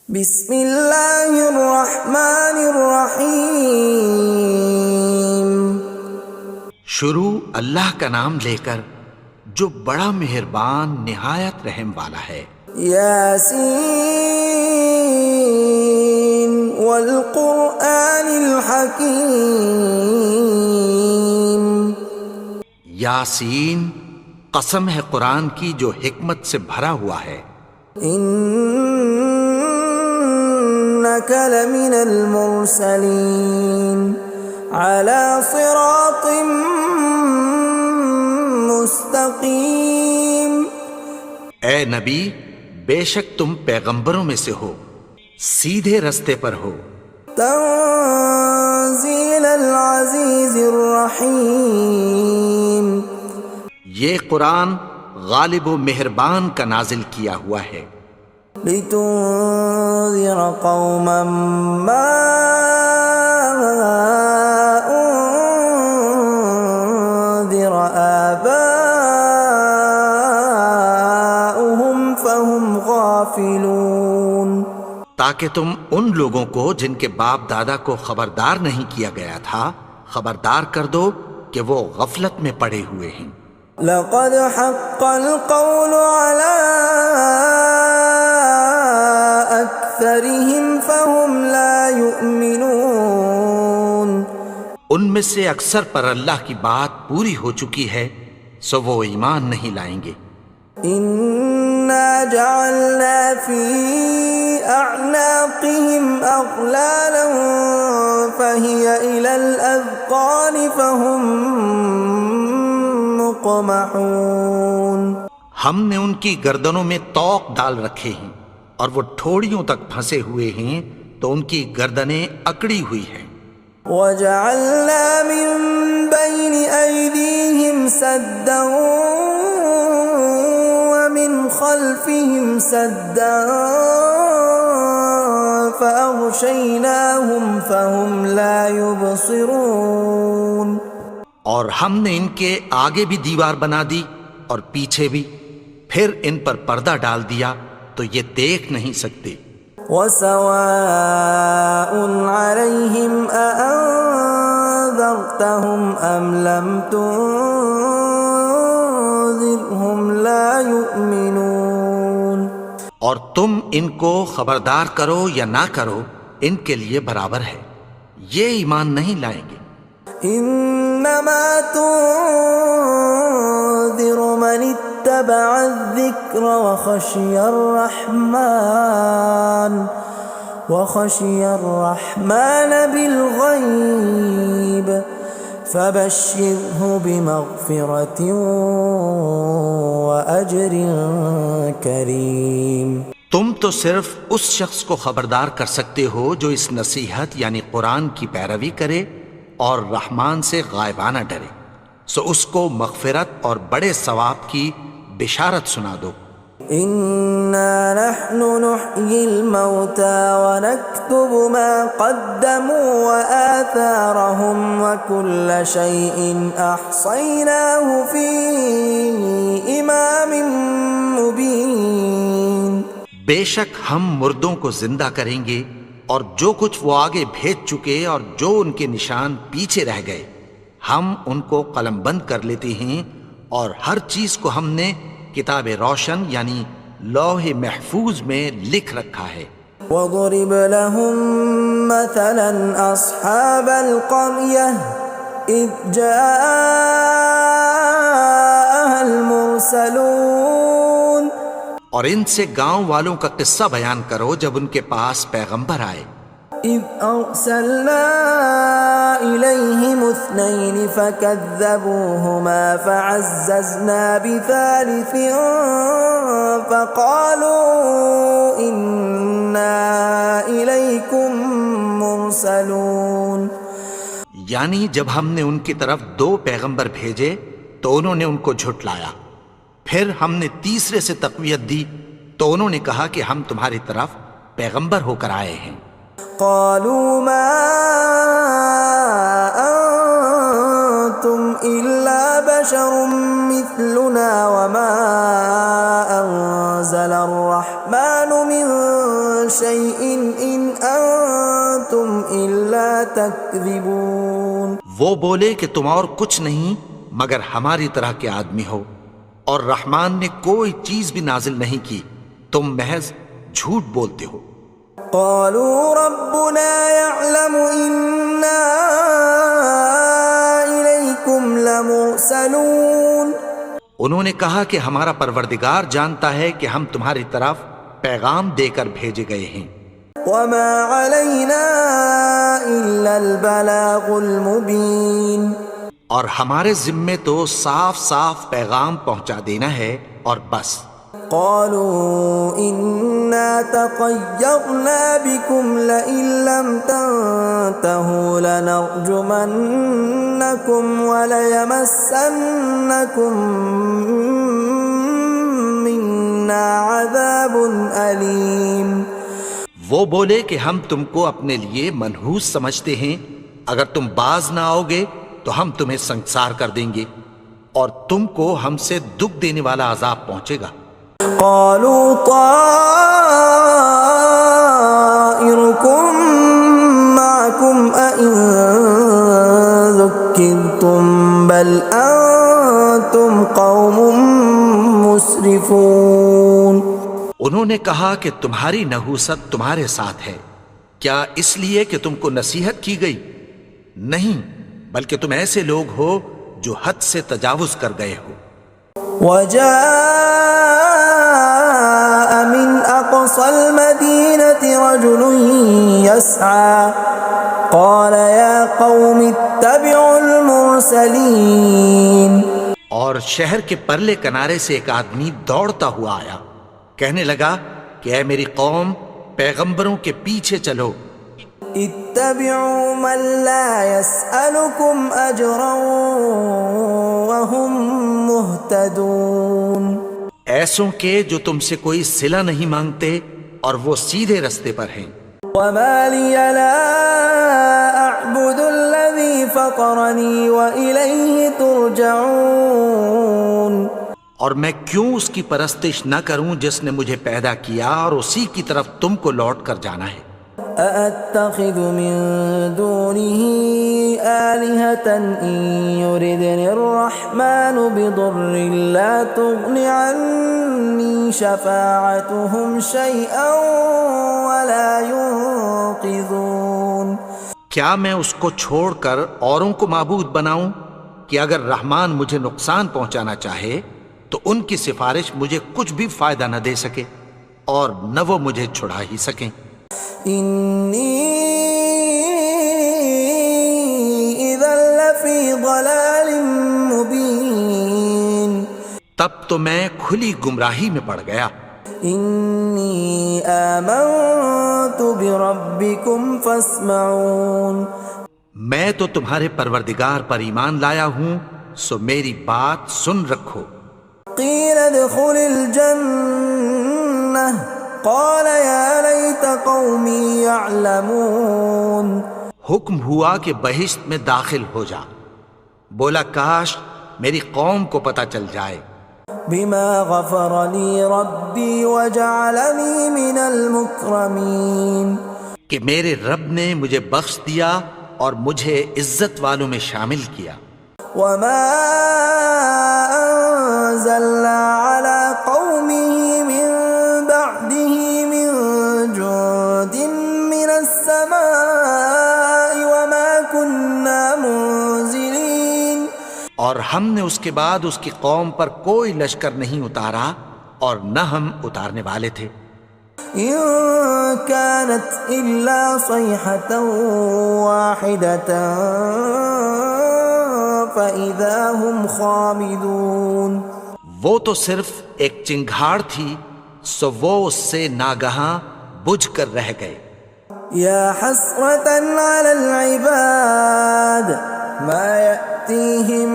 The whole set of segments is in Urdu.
بسم اللہ الرحمن الرحیم۔ شروع اللہ کا نام لے کر جو بڑا مہربان نہایت رحم والا ہے۔ یاسین والقرآن الحکیم۔ یاسین، قسم ہے قرآن کی جو حکمت سے بھرا ہوا ہے۔ انک لمن المرسلین علی صراط مستقیم۔ اے نبی، بے شک تم پیغمبروں میں سے ہو، سیدھے رستے پر ہو۔ تنزیل العزیز الرحیم۔ یہ قرآن غالب و مہربان کا نازل کیا ہوا ہے۔ لتنذر قوما ما انذر آباؤهم فهم غافلون۔ تاکہ تم ان لوگوں کو جن کے باپ دادا کو خبردار نہیں کیا گیا تھا خبردار کر دو کہ وہ غفلت میں پڑے ہوئے ہیں۔ لقد حق القول على أكثرهم فهم لا يؤمنون۔ ان میں سے اکثر پر اللہ کی بات پوری ہو چکی ہے سو وہ ایمان نہیں لائیں گے۔ إنا جعلنا في أعناقهم أغلالا فهي إلى الأذقان فهم مقمحون۔ ہم نے ان کی گردنوں میں طوق ڈال رکھے ہیں اور وہ ٹھوڑیوں تک پھنسے ہوئے ہیں تو ان کی گردنیں اکڑی ہوئی ہیں۔ وَجَعَلْنَا مِن بَيْنِ أَيْدِيهِمْ سَدًّا وَمِنْ خَلْفِهِمْ سَدًّا فَأَغْشَيْنَاهُمْ فَهُمْ لَا يُبْصِرُونَ۔ اور ہم نے ان کے آگے بھی دیوار بنا دی اور پیچھے بھی، پھر ان پر پردہ ڈال دیا تو یہ دیکھ نہیں سکتے۔ وَسَوَاءٌ عَلَيْهِمْ أَأَنذَرْتَهُمْ أَمْ لَمْ تُنذِرْهُمْ لَا يُؤْمِنُونَ۔ اور تم ان کو خبردار کرو یا نہ کرو ان کے لیے برابر ہے، یہ ایمان نہیں لائیں گے۔ انما تنذر من اتبع الذکر وخشی الرحمن بالغیب فبشرہ بمغفرۃ واجر کریم۔ تم تو صرف اس شخص کو خبردار کر سکتے ہو جو اس نصیحت یعنی قرآن کی پیروی کرے اور رحمان سے غائبانہ ڈرے، سو اس کو مغفرت اور بڑے ثواب کی بشارت سنا دو۔ اِنَّا نَحْنُ نُحْيِي الْمَوْتَى وَنَكْتُبُ مَا قَدَّمُوا وَآثَارَهُمْ وَكُلَّ شَيْءٍ أَحْصَيْنَاهُ فِي إِمَامٍ مُبِينٍ۔ بے شک ہم مردوں کو زندہ کریں گے اور جو کچھ وہ آگے بھیج چکے اور جو ان کے نشان پیچھے رہ گئے ہم ان کو قلم بند کر لیتے ہیں، اور ہر چیز کو ہم نے کتاب روشن یعنی لوح محفوظ میں لکھ رکھا ہے۔ وَضُرِبْ لَهُم مَّثَلًا أَصْحَابَ الْقَرْيَةِ إِذْ جَاءَهَا الْمُرْسَلُونَ۔ اور ان سے گاؤں والوں کا قصہ بیان کرو جب ان کے پاس پیغمبر آئے۔ إِذْ أَرْسَلْنَا إِلَيْهِمُ اثْنَيْنِ فَكَذَّبُوهُمَا فَعَزَّزْنَا بِثَالِثٍ فَقَالُوا إِنَّا إِلَيْكُمْ مُرْسَلُونَ۔ یعنی جب ہم نے ان کی طرف دو پیغمبر بھیجے تو انہوں نے ان کو جھٹلایا، پھر ہم نے تیسرے سے تقویت دی تو انہوں نے کہا کہ ہم تمہاری طرف پیغمبر ہو کر آئے ہیں۔ قالوا ما أنتم إلا بشر مثلنا وما أنزل الرحمن من شيء إن أنتم إلا تكذبون. وہ بولے کہ تم اور کچھ نہیں مگر ہماری طرح کے آدمی ہو، اور رحمان نے کوئی چیز بھی نازل نہیں کی، تم محض جھوٹ بولتے ہو۔ قالوا ربنا يعلم إنا إليكم لمرسلون. انہوں نے کہا کہ ہمارا پروردگار جانتا ہے کہ ہم تمہاری طرف پیغام دے کر بھیجے گئے ہیں۔ وما علينا إلا البلاغ المبين. اور ہمارے ذمے تو صاف صاف پیغام پہنچا دینا ہے اور بس۔ قالوا إنا تطيرنا بكم لئن لم تنتهوا لنرجمنكم وليمسنكم منا عذاب أليم. وہ بولے کہ ہم تم کو اپنے لیے منحوس سمجھتے ہیں، اگر تم باز نہ آؤ گے تو ہم تمہیں سنسار کر دیں گے اور تم کو ہم سے دکھ دینے والا عذاب پہنچے گا۔ قالوا طائركم معكم أئن ذكرتم بل أنتم قوم مسرفون. انہوں نے کہا کہ تمہاری نحوست تمہارے ساتھ ہے، کیا اس لیے کہ تم کو نصیحت کی گئی؟ نہیں، بلکہ تم ایسے لوگ ہو جو حد سے تجاوز کر گئے ہو۔ وجاء من أقصى المدينة رجل يسعى قال يا قوم اتبعوا المرسلين. اور شہر کے پرلے کنارے سے ایک آدمی دوڑتا ہوا آیا، کہنے لگا کہ اے میری قوم، پیغمبروں کے پیچھے چلو۔ اتبعوا من لا يسألكم أجرا وهم مهتدون. ایسوں کے جو تم سے کوئی صلہ نہیں مانگتے اور وہ سیدھے رستے پر ہیں۔ وما لي لا أعبد الذي فطرني وإليه ترجعون. اور میں کیوں اس کی پرستش نہ کروں جس نے مجھے پیدا کیا اور اسی کی طرف تم کو لوٹ کر جانا ہے۔ أأتخذ من دونه آلهة إن يردني الرحمن بضر لا تغن عني شفاعتهم شيئا ولا ينقذون. کیا میں اس کو چھوڑ کر اوروں کو معبود بناؤں کہ اگر رحمان مجھے نقصان پہنچانا چاہے تو ان کی سفارش مجھے کچھ بھی فائدہ نہ دے سکے اور نہ وہ مجھے چھڑا ہی سکیں۔ إني إذا لفي ضلال مبين. تب تو میں کھلی گمراہی میں پڑ گیا۔ إني آمنت بربكم فاسمعون. میں تو تمہارے پروردگار پر ایمان لایا ہوں، سو میری بات سن رکھو۔ قيل ادخل الجنة قال يا ليت قومي يعلمون. حکم ہوا کہ بہشت میں داخل ہو جا، بولا کاش میری قوم کو پتہ چل جائے۔ بما غفر لي ربي وجعلني من المكرمين. کہ میرے رب نے مجھے بخش دیا اور مجھے عزت والوں میں شامل کیا۔ وما أنزلنا على قومه من بعده من جند من السماء وما كنا منزلين. اور ہم نے اس کے بعد اس کی قوم پر کوئی لشکر نہیں اتارا اور نہ ہم اتارنے والے تھے۔ إن كانت إلا صيحة واحدة فإذا هم خامدون. وہ تو صرف ایک چنگھاڑ تھی، سو وہ اس سے ناگہاں بجھ کر رہ گئے۔ يا حسرة على العباد ما يأتيهم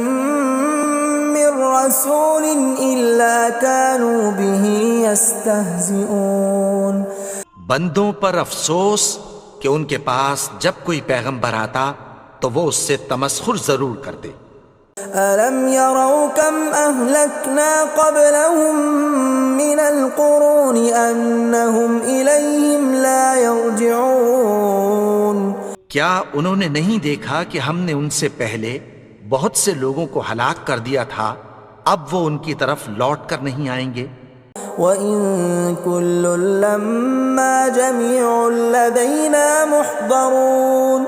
من رسول إلا كانوا به يستهزئون. بندوں پر افسوس کہ ان کے پاس جب کوئی پیغمبر آتا تو وہ اس سے تمسخر ضرور کرتے۔ أَلَمْ يَرَوْا كَمْ أَهْلَكْنَا قَبْلَهُمْ مِنَ الْقُرُونِ أَنَّهُمْ إِلَيْهِمْ لَا يَرْجِعُونَ کیا انہوں نے نہیں دیکھا کہ ہم نے ان سے پہلے بہت سے لوگوں کو ہلاک کر دیا تھا، اب وہ ان کی طرف لوٹ کر نہیں آئیں گے؟ وَإِن كُلٌّ لَّمَّا جَمِيعٌ لَّدَيْنَا مُحْضَرُونَ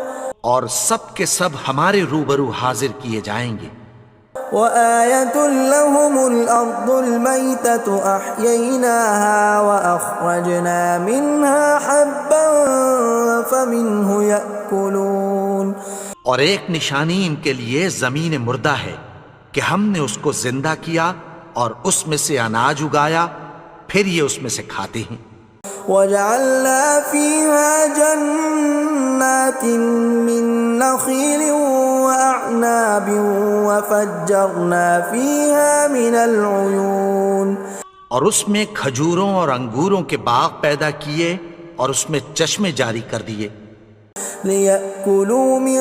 اور سب کے سب ہمارے روبرو حاضر کیے جائیں گے۔ وَآيَةٌ لَّهُمُ الْأَرْضُ الْمَيْتَةُ أَحْيَيْنَاهَا وَأَخْرَجْنَا مِنْهَا حَبًّا فَمِنْهُ يَأْكُلُونَ اور ایک نشانی ان کے لیے زمین مردہ ہے کہ ہم نے اس کو زندہ کیا اور اس میں سے اناج اگایا، پھر یہ اس میں سے کھاتے ہیں۔ وَجَعَلْنَا فِيهَا جَنَّاتٍ مِّن نَّخِيلٍ وَأَعْنَابٍ وَفَجَّرْنَا فِيهَا مِنَ الْعُيُونِ اور اس میں کھجوروں اور انگوروں کے باغ پیدا کیے اور اس میں چشمے جاری کر دیے، لِيَأْكُلُوا مِن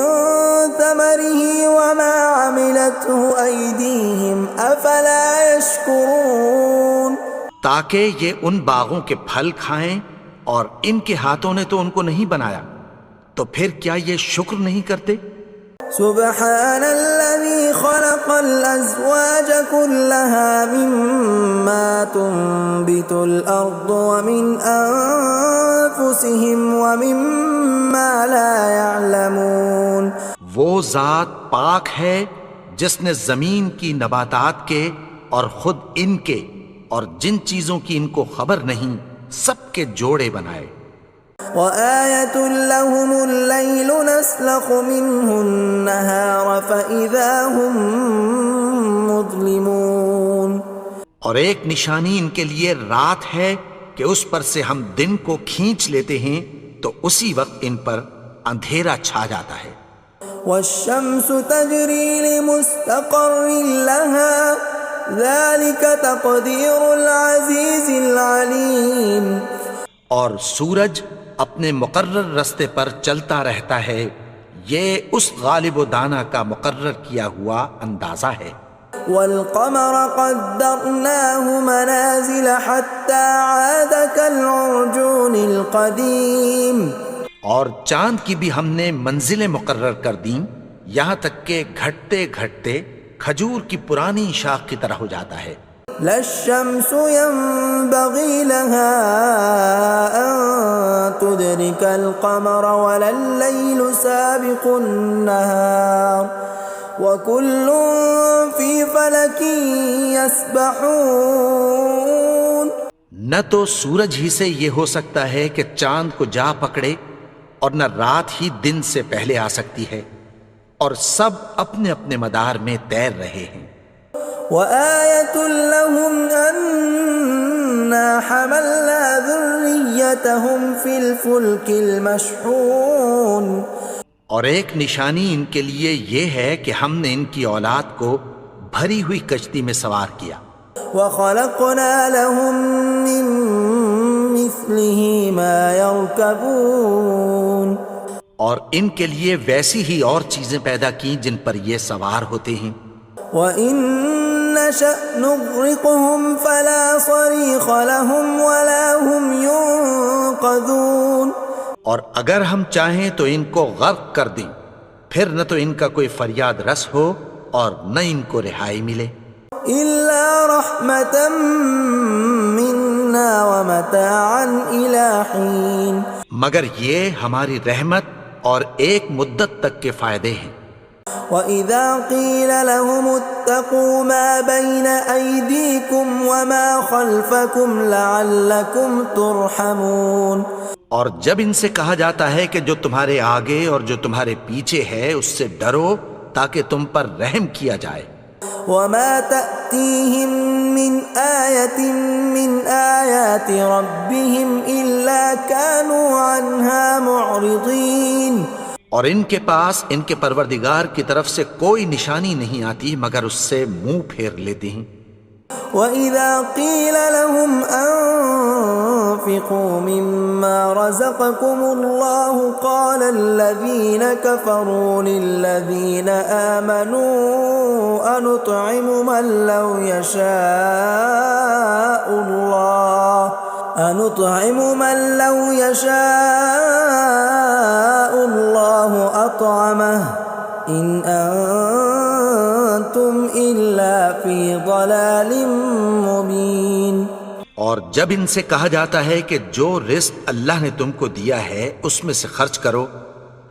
ثَمَرِهِ وَمَا عَمِلَتْهُ أَيْدِيهِمْ أَفَلَا يَشْكُرُونَ تاکہ یہ ان باغوں کے پھل کھائیں، اور ان کے ہاتھوں نے تو ان کو نہیں بنایا، تو پھر کیا یہ شکر نہیں کرتے؟ سبحان الذي خلق الأزواج كلها مما تنبت الأرض ومن أنفسهم ومما لا يعلمون وہ ذات پاک ہے جس نے زمین کی نباتات کے اور خود ان کے اور جن چیزوں کی ان کو خبر نہیں سب کے جوڑے بنائے۔ وَآيَةٌ لَّهُمُ اللَّيْلُ نَسْلَخُ مِنْهُ النَّهَارَ فَإِذَا هُمْ مُظْلِمُونَ اور ایک نشانی ان کے لیے رات ہے کہ اس پر سے ہم دن کو کھینچ لیتے ہیں تو اسی وقت ان پر اندھیرا چھا جاتا ہے۔ وَالشَّمْسُ تَجْرِي لِمُسْتَقَرٍّ لَّهَا ذَلِكَ تَقْدِيرُ الْعَزِيزِ الْعَلِيمِ اور سورج اپنے مقرر رستے پر چلتا رہتا ہے، یہ اس غالب و دانا کا مقرر کیا ہوا اندازہ ہے۔ وَالْقَمَرَ قَدَّرْنَاهُ مَنَازِلَ حَتَّى عَادَ كَالْعُرْجُونِ الْقَدِيمِ اور چاند کی بھی ہم نے منزلیں مقرر کر دیں، یہاں تک کہ گھٹتے گھٹتے کھجور کی پرانی شاخ کی طرح ہو جاتا ہے۔ لا الشمس ينبغي لها أن تدرك القمر ولا الليل سابق النهار وكل في فلك يسبحون نہ تو سورج ہی سے یہ ہو سکتا ہے کہ چاند کو جا پکڑے، اور نہ رات ہی دن سے پہلے آ سکتی ہے، اور سب اپنے اپنے مدار میں تیر رہے ہیں۔ وَآيَةٌ لَّهُمْ أَنَّا حَمَلْنَا ذُرِّيَّتَهُمْ فِي الْفُلْكِ الْمَشْحُونِ اور ایک نشانی ان کے لیے یہ ہے کہ ہم نے ان کی اولاد کو بھری ہوئی کشتی میں سوار کیا۔ وَخَلَقْنَا لَهُم مِّن مِّثْلِهِ مَا يَرْكَبُونَ اور ان کے لیے ویسی ہی اور چیزیں پیدا کی جن پر یہ سوار ہوتے ہیں۔ وَإِن نَّشَأْ نُغْرِقْهُمْ فَلَا صَرِيخَ لَهُمْ وَلَا هُمْ يُنقَذُونَ اور اگر ہم چاہیں تو ان کو غرق کر دیں، پھر نہ تو ان کا کوئی فریاد رس ہو اور نہ ان کو رہائی ملے۔ إِلَّا رَحْمَةً مِّنَّا وَمَتَاعًا إِلَىٰ حِينٍ مگر یہ ہماری رحمت اور ایک مدت تک کے فائدے ہیں۔ وَإِذَا قِيلَ لَهُمُ اتَّقُوا مَا بَيْنَ أَيْدِيكُمْ وَمَا خَلْفَكُمْ لَعَلَّكُمْ تُرْحَمُونَ اور جب ان سے کہا جاتا ہے کہ جو تمہارے آگے اور جو تمہارے پیچھے ہے اس سے ڈرو تاکہ تم پر رحم کیا جائے۔ وَمَا تَأْتِيهِم مِّنْ آيَةٍ مِّنْ آيَاتِ رَبِّهِمْ إِلَّا كَانُوا عَنْهَا مُعْرِضِينَ اور ان کے پاس ان کے پروردگار کی طرف سے کوئی نشانی نہیں آتی مگر اس سے منہ پھیر لیتے ہیں۔ وَإِذَا قِيلَ لَهُمْ وأنفقوا مما رزقكم الله قال الذين كفروا للذين آمنوا أنطعم من لو يشاء الله أطعمه إن أنتم إلا في ضلال مبين۔ اور جب ان سے کہا جاتا ہے کہ جو رزق اللہ نے تم کو دیا ہے اس میں سے خرچ کرو،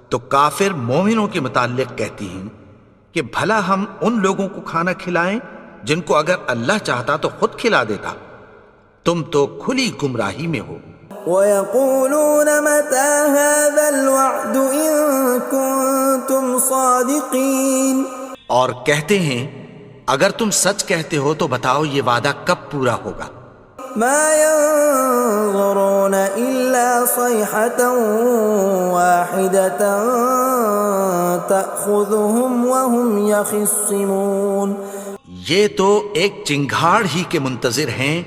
تو کافر مومنوں کے متعلق کہتی ہیں کہ بھلا ہم ان لوگوں کو کھانا کھلائیں جن کو اگر اللہ چاہتا تو خود کھلا دیتا، تم تو کھلی گمراہی میں ہو۔ وَيَقُولُونَ مَتَى هَذَا الْوَعْدُ إِن كُنتُمْ صَادِقِينَ، اور کہتے ہیں اگر تم سچ کہتے ہو تو بتاؤ یہ وعدہ کب پورا ہوگا۔ مَا يَنظُرُونَ إِلَّا صَيْحَةً وَاحِدَةً تَأْخُذُهُمْ وَهُمْ يَخِصِّمُونَ، یہ تو ایک چنگھاڑ ہی کے منتظر ہیں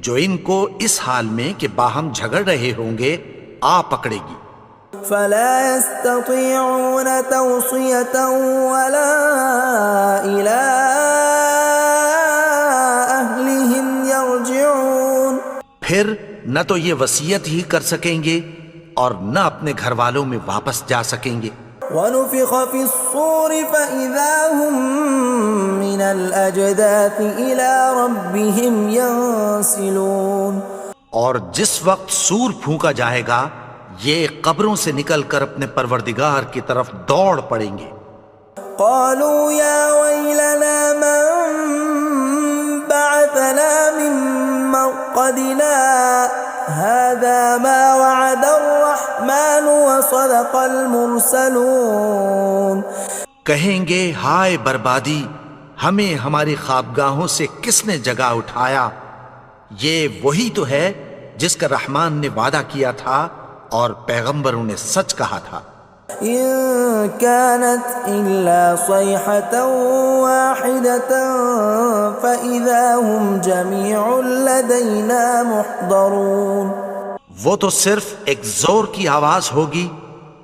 جو ان کو اس حال میں کہ باہم جھگڑ رہے ہوں گے آ پکڑے گی۔ فَلَا يَسْتَطِيعُونَ تَوْصِيَةً وَلَا إِلَىٰ أَهْلِهِمْ يَرْجِعُونَ، پھر نہ تو یہ وصیت ہی کر سکیں گے اور نہ اپنے گھر والوں میں واپس جا سکیں گے۔ وَنُفِخَ فِي الصُّورِ فَإِذَا هُم مِّنَ الْأَجْدَاثِ إِلَىٰ رَبِّهِمْ يَنسِلُونَ، اور جس وقت سور پھونکا جائے گا یہ قبروں سے نکل کر اپنے پروردگار کی طرف دوڑ پڑیں گے۔ قالوا يا ويلنا من بعثنا من مرقدنا هذا ما وعد الرحمن وصدق المرسلون، کہیں گے ہائے بربادی، ہمیں ہماری خوابگاہوں سے کس نے جگا اٹھایا، یہ وہی تو ہے جس کا رحمان نے وعدہ کیا تھا اور پیغمبروں نے سچ کہا تھا۔ إن كانت إلا صيحة واحدة فإذا هم جميع لدينا محضرون، وہ تو صرف ایک زور کی آواز ہوگی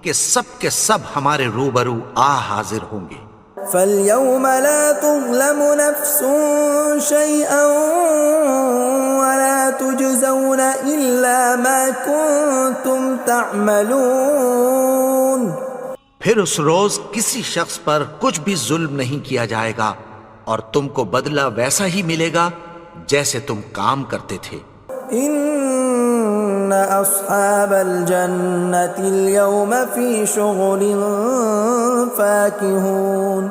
کہ سب کے سب ہمارے روبرو آ حاضر ہوں گے۔ فاليوم لا تظلم نفس شيئا ولا تجزون إلا ما كنتم تعملون، پھر اس روز کسی شخص پر کچھ بھی ظلم نہیں کیا جائے گا اور تم کو بدلہ ویسا ہی ملے گا جیسے تم کام کرتے تھے۔ ان اصحاب الجنة اليوم في شغل فاكهون،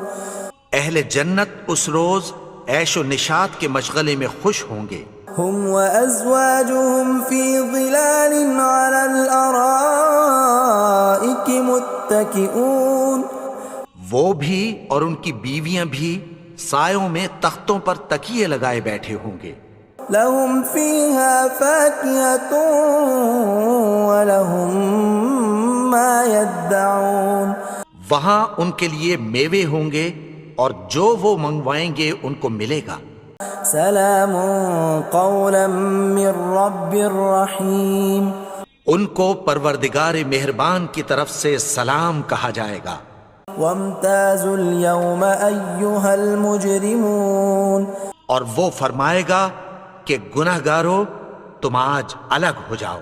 اہل جنت اس روز عیش و نشاط کے مشغلے میں خوش ہوں گے۔ هم وازواجهم في ظلال على الارائك متكئون، وہ بھی اور ان کی بیویاں بھی سایوں میں تختوں پر تکیے لگائے بیٹھے ہوں گے۔ لهم فيها فاكهة ولهم ما يدعون، وہاں ان کے لیے میوے ہوں گے اور جو وہ منگوائیں گے ان کو ملے گا۔ سلام قولا من رب رحیم، ان کو پروردگار مہربان کی طرف سے سلام کہا جائے گا۔ وامتازوا اليوم ایھا المجرمون، اور وہ فرمائے گا کہ گنہگارو تم آج الگ ہو جاؤ۔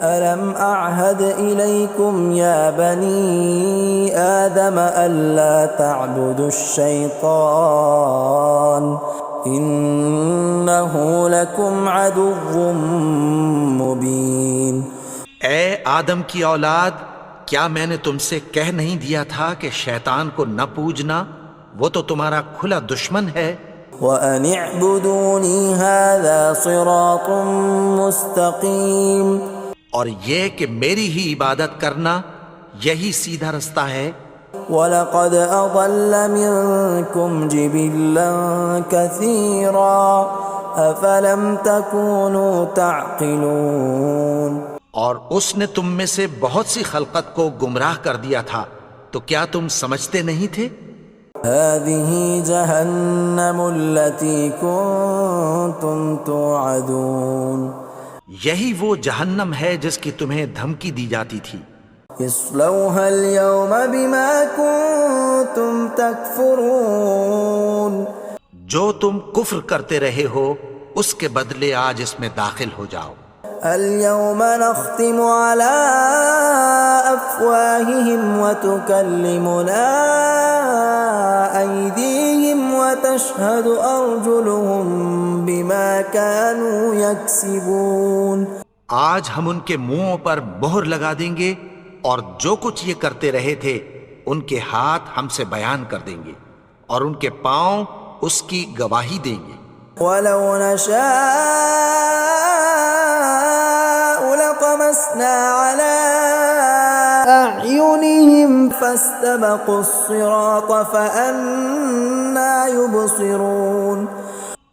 ألم أعهد إليكم يا بني آدم ألا تعبدوا الشيطان إنه لكم عدو مبين، اے آدم کی اولاد، کیا میں نے تم سے کہہ نہیں دیا تھا کہ شیطان کو نہ پوجنا، وہ تو تمہارا کھلا دشمن ہے۔ وَأَنِ اعْبُدُونِي هَذَا صِرَاطٌ مُسْتَقِيمٌ، اور یہ کہ میری ہی عبادت کرنا یہی سیدھا رستہ ہے۔ وَلَقَدْ أَضَلَّ مِنْكُمْ جِبِلًّا كَثِيرًا أَفَلَمْ تَكُونُوا تَعْقِلُونَ، اور اس نے تم میں سے بہت سی خلقت کو گمراہ کر دیا تھا، تو کیا تم سمجھتے نہیں تھے؟ هَذِهِ جَهَنَّمُ الَّتِي كُنْتُمْ تُوعَدُونَ، یہی وہ جہنم ہے جس کی تمہیں دھمکی دی جاتی تھی. اصلوها اليوم بما كنتم تكفرون. جو تم کفر کرتے رہے ہو اس کے بدلے آج اس میں داخل ہو جاؤ. اليوم نختم على أفواههم وتكلمنا أيديهم وتشهد أرجلهم بما كانوا يكسبون. آج ہم ان کے منہوں پر مہر لگا دیں گے اور جو کچھ یہ کرتے رہے تھے ان کے ہاتھ ہم سے بیان کر دیں گے اور ان کے پاؤں اس کی گواہی دیں گے. ولو نشاء لطمسنا على أعينهم فاستبقوا الصراط فأنى يبصرون.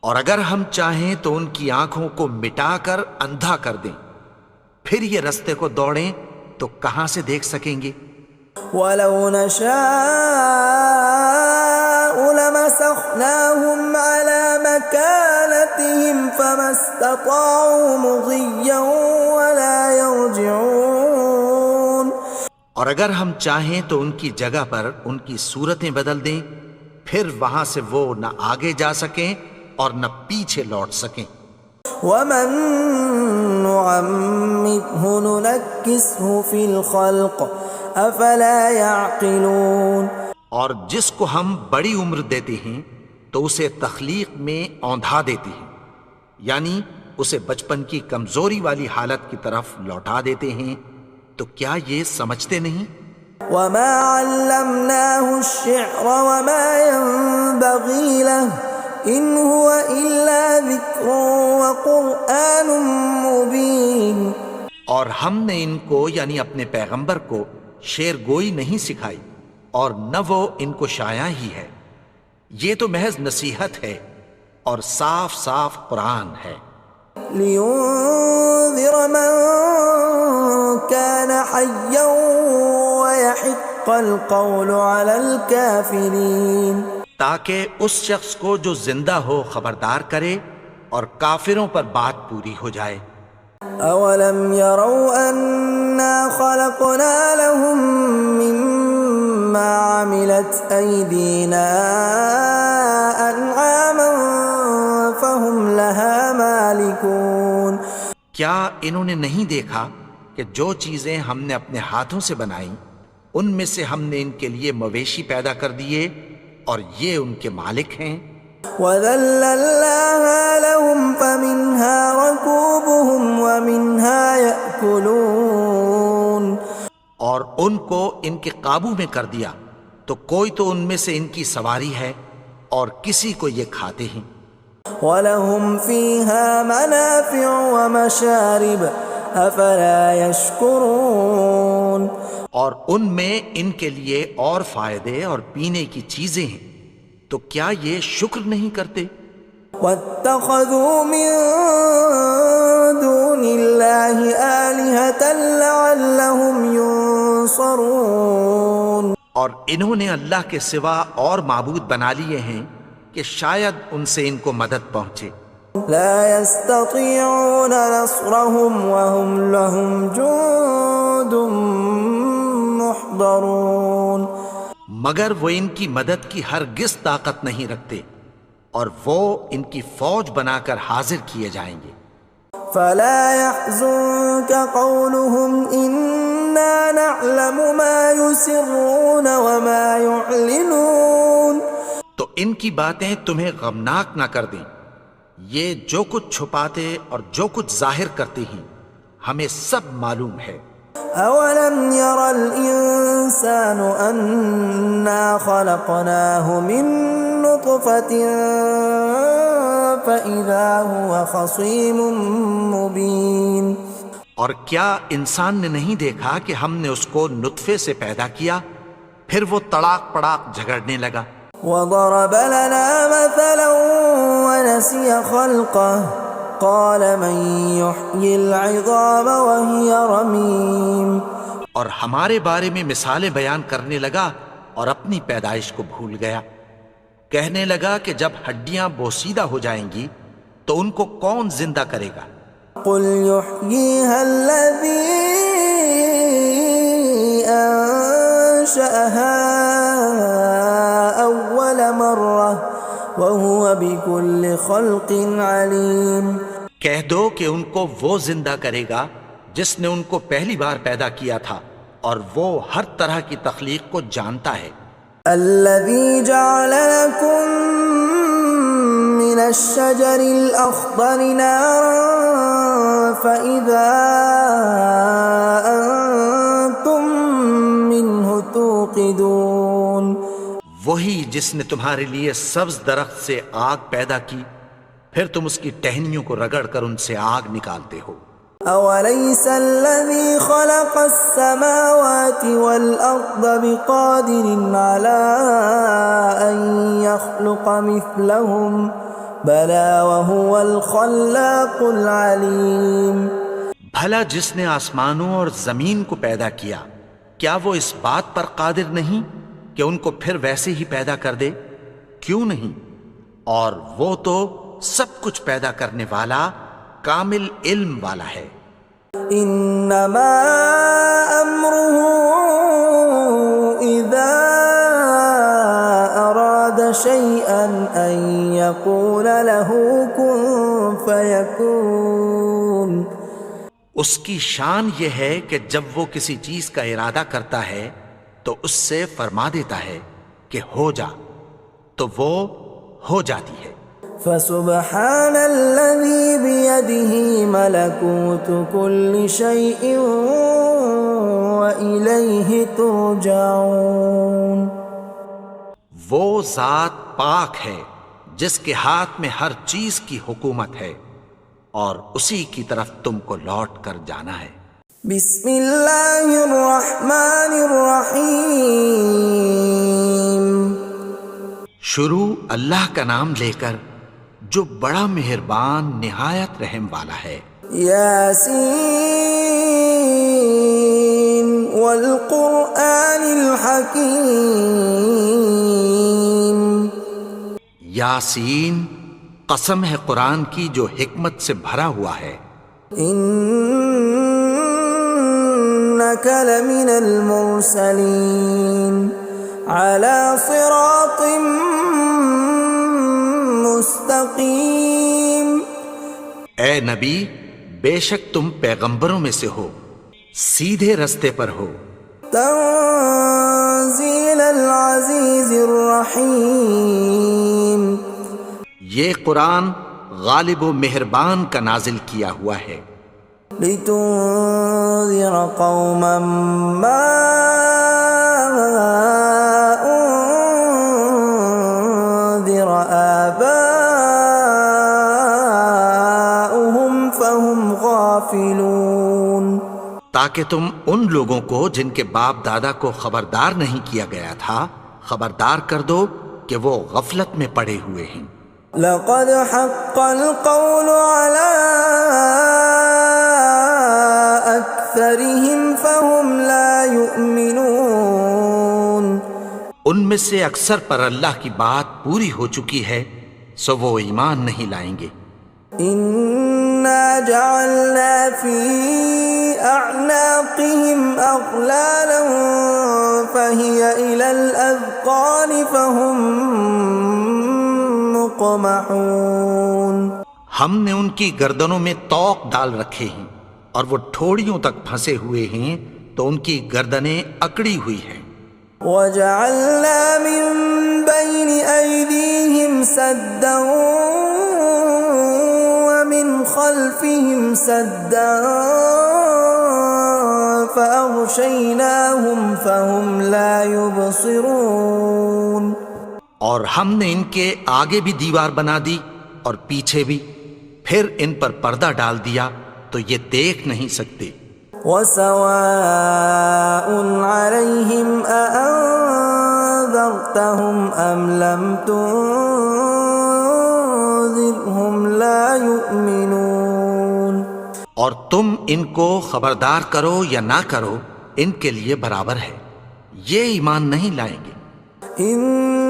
اور اگر ہم چاہیں تو ان کی آنکھوں کو مٹا کر اندھا کر دیں، پھر یہ رستے کو دوڑیں تو کہاں سے دیکھ سکیں گے. ولو نشاء لمسخناهم على مكانتهم فما استطاعوا مضيا ولا يرجعون. اور اگر ہم چاہیں تو ان کی جگہ پر ان کی صورتیں بدل دیں، پھر وہاں سے وہ نہ آگے جا سکیں اور نہ پیچھے لوٹ سکیں. ومن نعمره ننكسه في الخلق افلا يعقلون. اور جس کو ہم بڑی عمر دیتے ہیں تو اسے تخلیق میں اوندھا دیتے ہیں، یعنی اسے بچپن کی کمزوری والی حالت کی طرف لوٹا دیتے ہیں. تو کیا یہ سمجھتے نہیں؟ وما علمناه الشعر وما ينبغي له ان هو الا ذکر وقرآن مبین. اور ہم نے ان کو یعنی اپنے پیغمبر کو شعر گوئی نہیں سکھائی اور نہ وہ ان کو شایع ہی ہے، یہ تو محض نصیحت ہے اور صاف صاف قرآن ہے. لينذر من كان حيا ويحق القول على الكافرين. تاکہ اس شخص کو جو زندہ ہو خبردار کرے اور کافروں پر بات پوری ہو جائے. اولم يروا انا خلقنا لهم مما عملت ايدينا انعاما فهم لها مالكون. کیا انہوں نے نہیں دیکھا کہ جو چیزیں ہم نے اپنے ہاتھوں سے بنائیں ان میں سے ہم نے ان کے لیے مویشی پیدا کر دیے اور یہ ان کے مالک ہیں. وَذَلَّلْنَاهَا لَهُمْ فَمِنْهَا رَكُوبُهُمْ وَمِنْهَا يَأْكُلُونَ. اور ان کو ان کے قابو میں کر دیا تو کوئی تو ان میں سے ان کی سواری ہے اور کسی کو یہ کھاتے ہیں. وَلَهُمْ فِيهَا مَنَافِعُ وَمَشَارِبُ أَفَلَا يَشْكُرُونَ. اور ان میں ان کے لیے اور فائدے اور پینے کی چیزیں ہیں، تو کیا یہ شکر نہیں کرتے؟ وَاتَّخَذُوا مِن دُونِ اللَّهِ آلِهَةً لَعَلَّهُمْ يُنصَرُونَ. اور انہوں نے اللہ کے سوا اور معبود بنا لیے ہیں کہ شاید ان سے ان کو مدد پہنچے. لا يستطيعون نصرهم وهم لهم جند محضرون. مگر وہ ان کی مدد کی ہرگز طاقت نہیں رکھتے اور وہ ان کی فوج بنا کر حاضر کیے جائیں گے. فلا يحزنك قولهم إنا نعلم ما يسرون وما يعلنون. تو ان کی باتیں تمہیں غمناک نہ کر دیں، یہ جو کچھ چھپاتے اور جو کچھ ظاہر کرتے ہیں ہمیں سب معلوم ہے. أولم ير الإنسان أنا خلقناه من نطفة فإذا هو خصيم مبين. اور کیا انسان نے نہیں دیکھا کہ ہم نے اس کو نطفے سے پیدا کیا پھر وہ تڑاک پڑاک جھگڑنے لگا. وضرب لنا مثلا ونسي خلقه قال من يحيي العظام وهي رميم. اور ہمارے بارے میں مثالیں بیان کرنے لگا اور اپنی پیدائش کو بھول گیا. کہنے لگا کہ جب ہڈیاں بوسیدہ ہو جائیں گی تو ان کو کون زندہ کرے گا قل يحييها الذي أنشأها أول مرة وهو بكل خلق عليم۔ کہہ دو کہ ان کو وہ زندہ کرے گا جس نے ان کو پہلی بار پیدا کیا تھا، اور وہ ہر طرح کی تخلیق کو جانتا ہے۔ الذي جعل لكم من الشجر الأخضر نارا فإذا أنتم منه توقدون۔ وہی جس نے تمہارے لیے سبز درخت سے آگ پیدا کی، پھر تم اس کی ٹہنیوں کو رگڑ کر ان سے آگ نکالتے ہو۔ أوليس الذي خلق السماوات والأرض بقادر على أن يخلق مثلهم بلى وهو الخلاق العليم۔ بھلا جس نے آسمانوں اور زمین کو پیدا کیا، کیا وہ اس بات پر قادر نہیں کہ ان کو پھر ویسے ہی پیدا کر دے؟ کیوں نہیں؟ اور وہ تو سب کچھ پیدا کرنے والا، کامل علم والا ہے۔ انما امره اذا اراد شيئا ان يقول له كن فيكون۔ اس کی شان یہ ہے کہ جب وہ کسی چیز کا ارادہ کرتا ہے تو اس سے فرما دیتا ہے کہ ہو جا، تو وہ ہو جاتی ہے۔ فسبحان الذي بيده ملكوت كل شيء وإليه ترجعون۔ وہ ذات پاک ہے جس کے ہاتھ میں ہر چیز کی حکومت ہے، اور اسی کی طرف تم کو لوٹ کر جانا ہے۔ بسم اللہ الرحمن الرحیم۔ شروع اللہ کا نام لے کر جو بڑا مہربان نہایت رحم والا ہے۔ یاسین والقرآن الحکیم۔ یاسین، قسم ہے قرآن کی جو حکمت سے بھرا ہوا ہے۔ انک لمن المرسلین علی صراط مستقیم۔ اے نبی، بے شک تم پیغمبروں میں سے ہو، سیدھے رستے پر ہو۔ تنزیل العزیز الرحیم۔ یہ قرآن غالب و مہربان کا نازل کیا ہوا ہے۔ لتنذر قوما ما انذر آباؤهم فهم غافلون۔ تاکہ تم ان لوگوں کو جن کے باپ دادا کو خبردار نہیں کیا گیا تھا خبردار کر دو کہ وہ غفلت میں پڑے ہوئے ہیں۔ لقد حق القول على أكثرهم فهم لا يؤمنون۔ ان میں سے اکثر پر اللہ کی بات پوری ہو چکی ہے، سو وہ ایمان نہیں لائیں گے۔ إنا جعلنا في أعناقهم أغلالا فهي إلى الأذقان فهم مقمحون۔ ہم نے ان کی گردنوں میں طوق ڈال رکھے ہیں اور وہ ٹھوڑیوں تک پھنسے ہوئے ہیں، تو ان کی گردنیں اکڑی ہوئی ہیں۔ وجعلنا من بين أيديهم سدا ومن خلفهم سدا فأغشيناهم فهم لا يبصرون۔ اور ہم نے ان کے آگے بھی دیوار بنا دی اور پیچھے بھی، پھر ان پر پردہ ڈال دیا تو یہ دیکھ نہیں سکتے۔ وسواء عليهم أأنذرتهم أم لم تنذرهم لا يؤمنون۔ اور تم ان کو خبردار کرو یا نہ کرو، ان کے لیے برابر ہے، یہ ایمان نہیں لائیں گے۔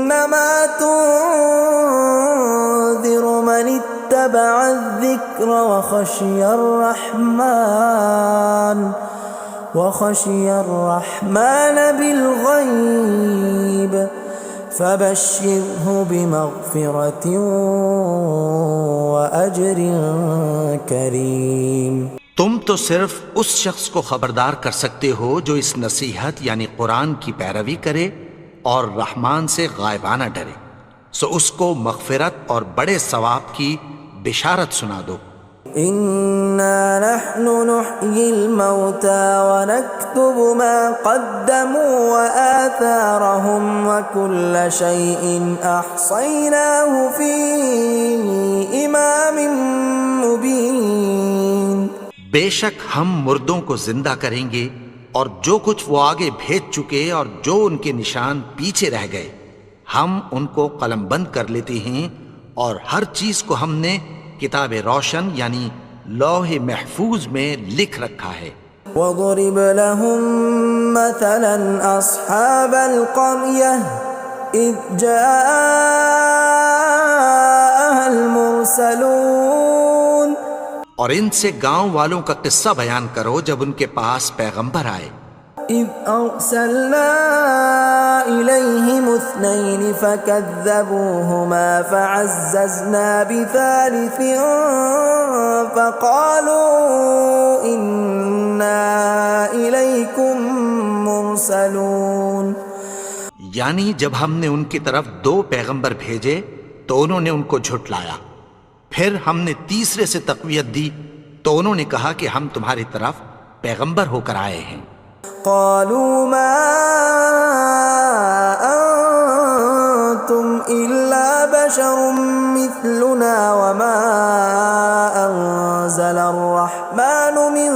إنما تنذر من اتبع الذكر وخشي الرحمن بالغيب فبشره بمغفرة وأجر كريم۔ تم تو صرف اس شخص کو خبردار کر سکتے ہو جو اس نصیحت یعنی قرآن کی پیروی کرے اور رحمان سے غائبانہ ڈرے، سو اس کو مغفرت اور بڑے ثواب کی بشارت سنا دو۔ إنا نحن نحيي الموتى ونكتب ما قدموا وآثارهم وكل شيء أحصيناه في إمام مبين۔ بے شک ہم مردوں کو زندہ کریں گے اور جو کچھ وہ آگے بھیج چکے اور جو ان کے نشان پیچھے رہ گئے ہم ان کو قلم بند کر لیتے ہیں، اور ہر چیز کو ہم نے کتاب روشن یعنی لوح محفوظ میں لکھ رکھا ہے۔ وَضْرِبْ لَهُمْ مَثَلًا أَصْحَابَ الْقَرْيَةِ إِذْ جَاءَهَا الْمُرْسَلُونَ، اور ان سے گاؤں والوں کا قصہ بیان کرو جب ان کے پاس پیغمبر آئے۔ إِذْ أَرْسَلْنَا إِلَيْهِمُ اثْنَيْنِ فَكَذَّبُوهُمَا فَعَزَّزْنَا بِثَالِثٍ فَقَالُوا إِنَّا إِلَيْكُمْ مُرْسَلُونَ۔ یعنی جب ہم نے ان کی طرف 2 پیغمبر بھیجے تو انہوں نے ان کو جھٹلایا، پھر ہم نے تیسرے سے تقویت دی تو انہوں نے کہا کہ ہم تمہاری طرف پیغمبر ہو کر آئے ہیں۔ قالوا ما أنتم إلا بشر مثلنا وما أنزل الرحمن من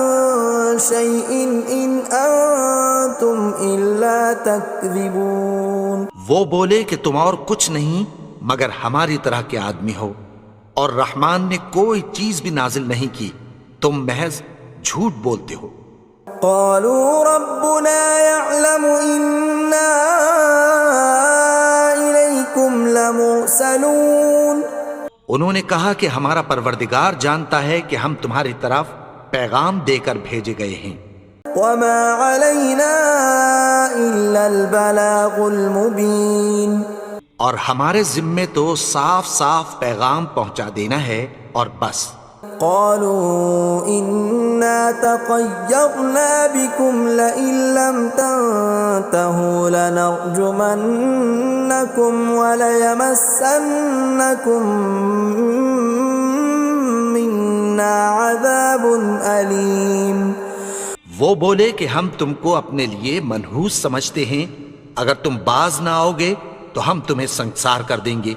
شيء إن أنتم إلا تكذبون۔ وہ بولے کہ تم اور کچھ نہیں مگر ہماری طرح کے آدمی ہو، اور رحمان نے کوئی چیز بھی نازل نہیں کی، تم محض جھوٹ بولتے ہو۔ قالوا ربنا يعلم إنا إليكم لمرسلون۔ انہوں نے کہا کہ ہمارا پروردگار جانتا ہے کہ ہم تمہاری طرف پیغام دے کر بھیجے گئے ہیں۔ وما علينا إلا البلاغ المبين۔ اور ہمارے ذمے تو صاف صاف پیغام پہنچا دینا ہے اور بس۔ قالوا إنا تطيرنا بكم لئن لم تنتهوا لنرجمنكم وليمسنكم منا عذاب أليم۔ وہ بولے کہ ہم تم کو اپنے لیے منحوس سمجھتے ہیں، اگر تم باز نہ آؤ گے تو ہم تمہیں سنگسار کر دیں گے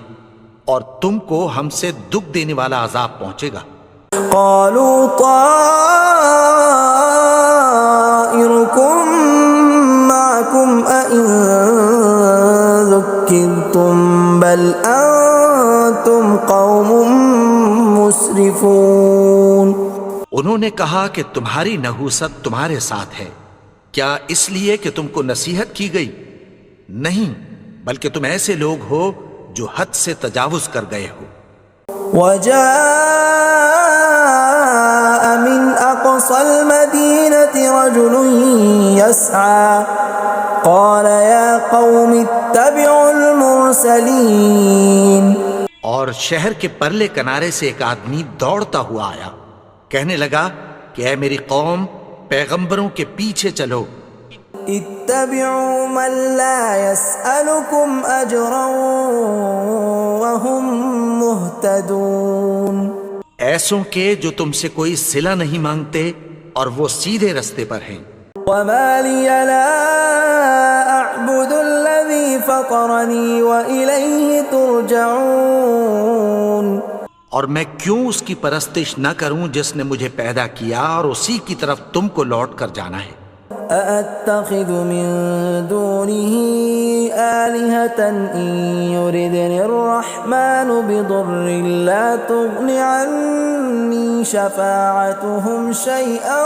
اور تم کو ہم سے دکھ دینے والا عذاب پہنچے گا۔ قالوا طائركم معكم أئن ذكرتم بل أنتم قوم مسرفون۔ انہوں نے کہا کہ تمہاری نحوست تمہارے ساتھ ہے، کیا اس لیے کہ تم کو نصیحت کی گئی؟ نہیں، بلکہ تم ایسے لوگ ہو جو حد سے تجاوز کر گئے ہو۔ وجاء من أقصى المدينة رجل يسعى قال يا قوم اتبعوا المرسلين۔ اور شہر کے پرلے کنارے سے ایک آدمی دوڑتا ہوا آیا، کہنے لگا کہ اے میری قوم، پیغمبروں کے پیچھے چلو۔ اتبعوا من لا يسألكم أجرا وهم مهتدون۔ ایسوں کے جو تم سے کوئی صلہ نہیں مانگتے اور وہ سیدھے رستے پر ہیں۔ وما لي لا أعبد الذي فطرني وإليه ترجعون۔ اور میں کیوں اس کی پرستش نہ کروں جس نے مجھے پیدا کیا اور اسی کی طرف تم کو لوٹ کر جانا ہے۔ أأتخذ من دونه آلهة إن يردني الرحمن بضر لا تغن عني شفاعتهم شيئا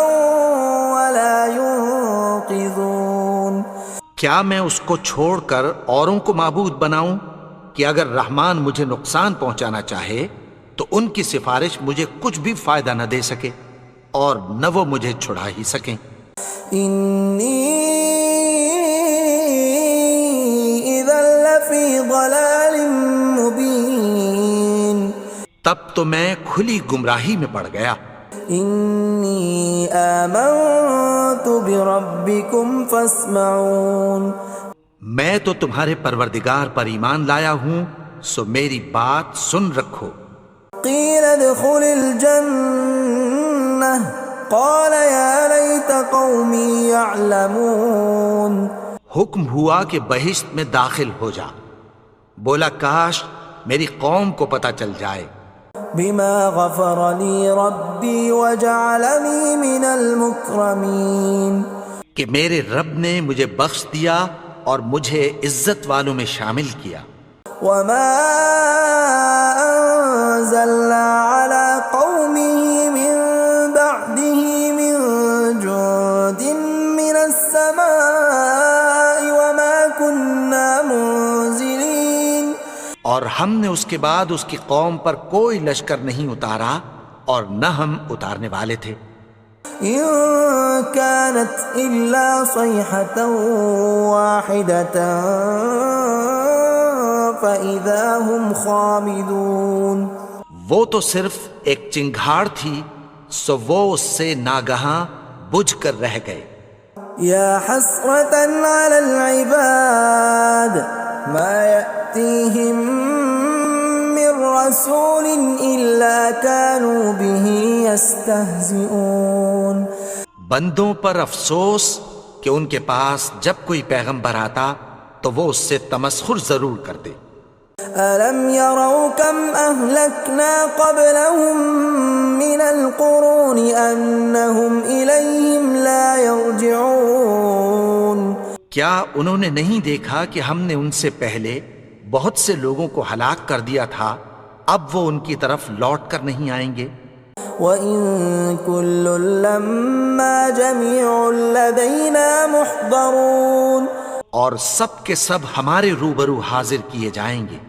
ولا ينقذون۔ کیا میں اس کو چھوڑ کر اوروں کو معبود بناؤں کہ اگر رحمان مجھے نقصان پہنچانا چاہے تو ان کی سفارش مجھے کچھ بھی فائدہ نہ دے سکے اور نہ وہ مجھے چھڑا ہی سکیں۔ انی اذا لفی ضلال مبین، تب تو میں کھلی گمراہی میں پڑ گیا۔ انی آمنت بربکم فاسمعون، میں تو تمہارے پروردگار پر ایمان لایا ہوں، سو میری بات سن رکھو۔ قیل ادخل الجنہ قال یا لیت قومی یعلمون، حکم ہوا کہ بہشت میں داخل ہو جا، بولا کاش میری قوم کو پتہ چل جائے۔ بما غفر لی ربی وجعلنی من المکرمین، کہ میرے رب نے مجھے بخش دیا اور مجھے عزت والوں میں شامل کیا۔ وما انزلنا على قومه من بعده من جند من السماء وما كنا منزلين، اور ہم نے اس کے بعد اس کی قوم پر کوئی لشکر نہیں اتارا اور نہ ہم اتارنے والے تھے۔ إن كانت إلا صيحة واحدة فإذا هم خامدون، وہ تو صرف ایک چنگھاڑ تھی، سو وہ اس سے ناگہاں بجھ کر رہ گئے۔ يا حسرة على العباد ما يأتيهم من رسول إلا كانوا به يستهزئون، بندوں پر افسوس کہ ان کے پاس جب کوئی پیغمبر آتا تو وہ اس سے تمسخر ضرور کرتے۔ ألم يروا كم أهلكنا قبلهم من القرون أنهم إليهم لا يرجعون، کیا انہوں نے نہیں دیکھا کہ ہم نے ان سے پہلے بہت سے لوگوں کو ہلاک کر دیا تھا، اب وہ ان کی طرف لوٹ کر نہیں آئیں گے؟ وَإِن كُلٌّ لَّمَّا جَمِيعٌ لَّدَيْنَا مُحْضَرُونَ، اور سب کے سب ہمارے روبرو حاضر کیے جائیں گے۔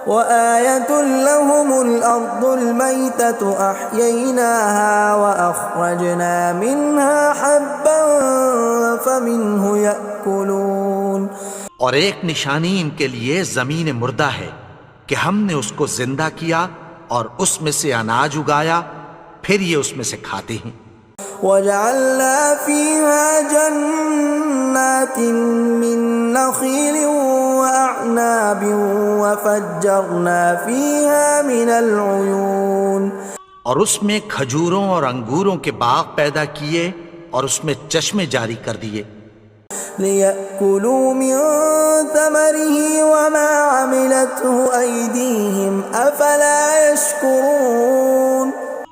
وَآيَةٌ لَّهُمُ الْأَرْضُ الْمَيْتَةُ أَحْيَيْنَاهَا وَأَخْرَجْنَا مِنْهَا حَبًّا فَمِنْهُ يَأْكُلُونَ، اور ایک نشانی ان کے لیے زمین مردہ ہے کہ ہم نے اس کو زندہ کیا اور اس میں سے اناج اگایا، پھر یہ اس میں سے کھاتے ہیں۔ وَجَعَلْنَا فِيهَا جَنَّاتٍ مِّن نَّخِيلٍ وَأَعْنَابٍ وَفَجَّرْنَا فِيهَا مِنَ الْعُيُونِ، اور اس میں کھجوروں اور انگوروں کے باغ پیدا کیے اور اس میں چشمے جاری کر دیے۔ لِيَأْكُلُوا مِن ثَمَرِهِ وَمَا عَمِلَتْهُ أَيْدِيهِمْ أَفَلَا يَشْكُرُونَ،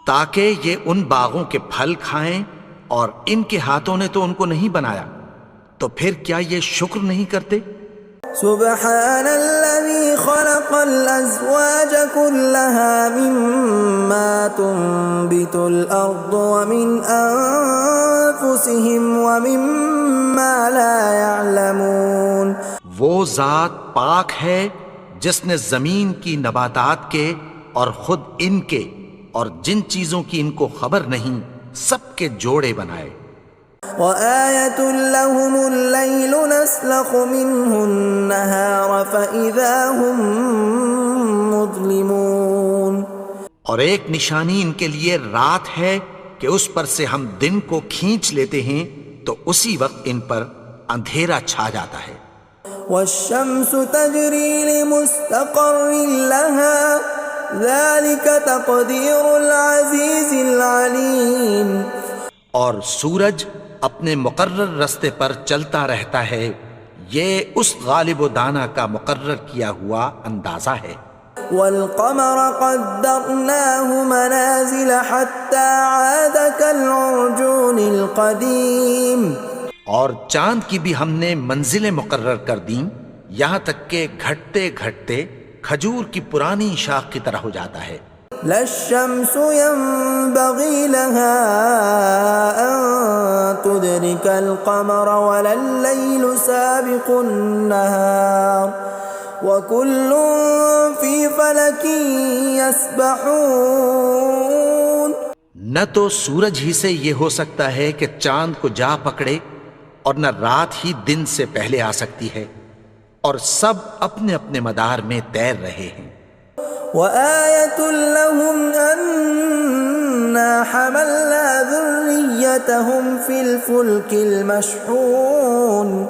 تاکہ یہ ان باغوں کے پھل کھائیں، اور ان کے ہاتھوں نے تو ان کو نہیں بنایا، تو پھر کیا یہ شکر نہیں کرتے؟ سبحان الذي خلق الأزواج كلها مما تنبت الأرض ومن أنفسهم ومما لا يعلمون، وہ ذات پاک ہے جس نے زمین کی نباتات کے اور خود ان کے اور جن چیزوں کی ان کو خبر نہیں سب کے جوڑے بنائے۔ وآية لهم الليل نسلخ منه النهار فإذا هم مظلمون، اور ایک نشانی ان کے لیے رات ہے کہ اس پر سے ہم دن کو کھینچ لیتے ہیں تو اسی وقت ان پر اندھیرا چھا جاتا ہے۔ والشمس تجري لمستقر لها ذلك تقدير العزيز العليم، اور سورج اپنے مقرر رستے پر چلتا رہتا ہے، یہ اس غالب و دانا کا مقرر کیا ہوا اندازہ ہے۔ والقمر قدرناه منازل حتى عاد كالعرجون القديم، اور چاند کی بھی ہم نے منزلیں مقرر کر دیں، یہاں تک کہ گھٹتے گھٹتے کھجور کی پرانی شاخ کی طرح ہو جاتا ہے۔ لا الشمس ينبغي لها أن تدرك القمر ولا الليل سابق النهار وكل في فلك يسبحون. نہ تو سورج ہی سے یہ ہو سکتا ہے کہ چاند کو جا پکڑے، اور نہ رات ہی دن سے پہلے آ سکتی ہے، اور سب اپنے اپنے مدار میں تیر رہے ہیں. وآية لهم أنا حملنا ذريتهم في الفلك المشحون.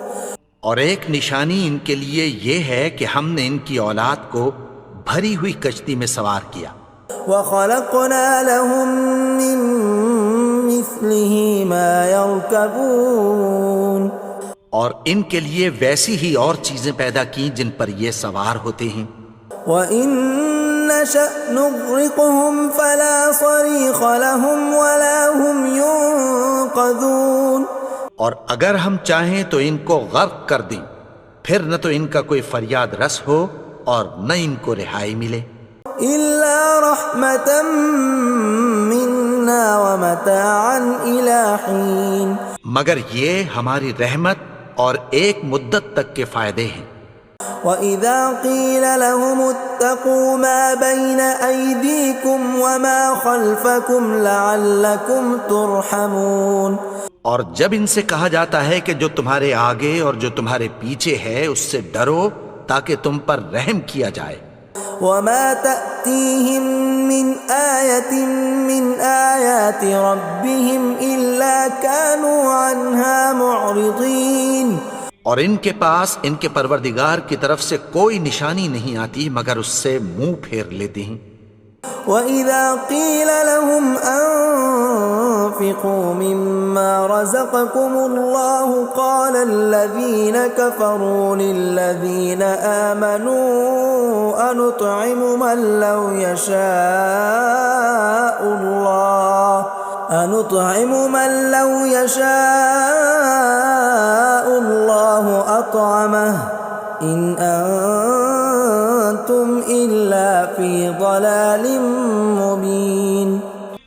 اور ایک نشانی ان کے لیے یہ ہے کہ ہم نے ان کی اولاد کو بھری ہوئی کشتی میں سوار کیا. وخلقنا لهم من مثله ما يركبون. اور ان کے لیے ویسی ہی اور چیزیں پیدا کی جن پر یہ سوار ہوتے ہیں. وَإِن نَّشَأْ نُغْرِقْهُمْ فَلَا صَرِيخَ لَهُمْ وَلَا هُمْ يُنقَذُونَ. اور اگر ہم چاہیں تو ان کو غرق کر دیں، پھر نہ تو ان کا کوئی فریاد رس ہو اور نہ ان کو رہائی ملے. إِلَّا رَحْمَةً مِّنَّا وَمَتَاعًا إِلَىٰ حِينٍ. مگر یہ ہماری رحمت اور ایک مدت تک کے فائدے ہیں. وَإِذَا قِيلَ لَهُمُ اتَّقُوا مَا بَيْنَ أَيْدِيكُمْ وَمَا خَلْفَكُمْ لَعَلَّكُمْ تُرْحَمُونَ. اور جب ان سے کہا جاتا ہے کہ جو تمہارے آگے اور جو تمہارے پیچھے ہے اس سے ڈرو تاکہ تم پر رحم کیا جائے. وَمَا تَأْتِيهِم مِّنْ آيَةٍ مِّنْ آيَاتِ رَبِّهِمْ إِلَّا كَانُوا عَنْهَا مُعْرِضِينَ. اور ان کے پاس ان کے پروردگار کی طرف سے کوئی نشانی نہیں آتی مگر اس سے منہ پھیر لیتے ہیں. وَإِذَا قِيلَ لَهُمْ أَنفِقُوا مِمَّا رَزَقَكُمُ اللَّهُ قَالَ الَّذِينَ كَفَرُوا لِلَّذِينَ آمَنُوا أَنُطْعِمُ مَن لَّوْ يَشَاءُ اللَّهُ أَطْعَمَهُ إِنْ أَنتُمْ إِلَّا فِي ضَلَالٍ مُّبِينٍ.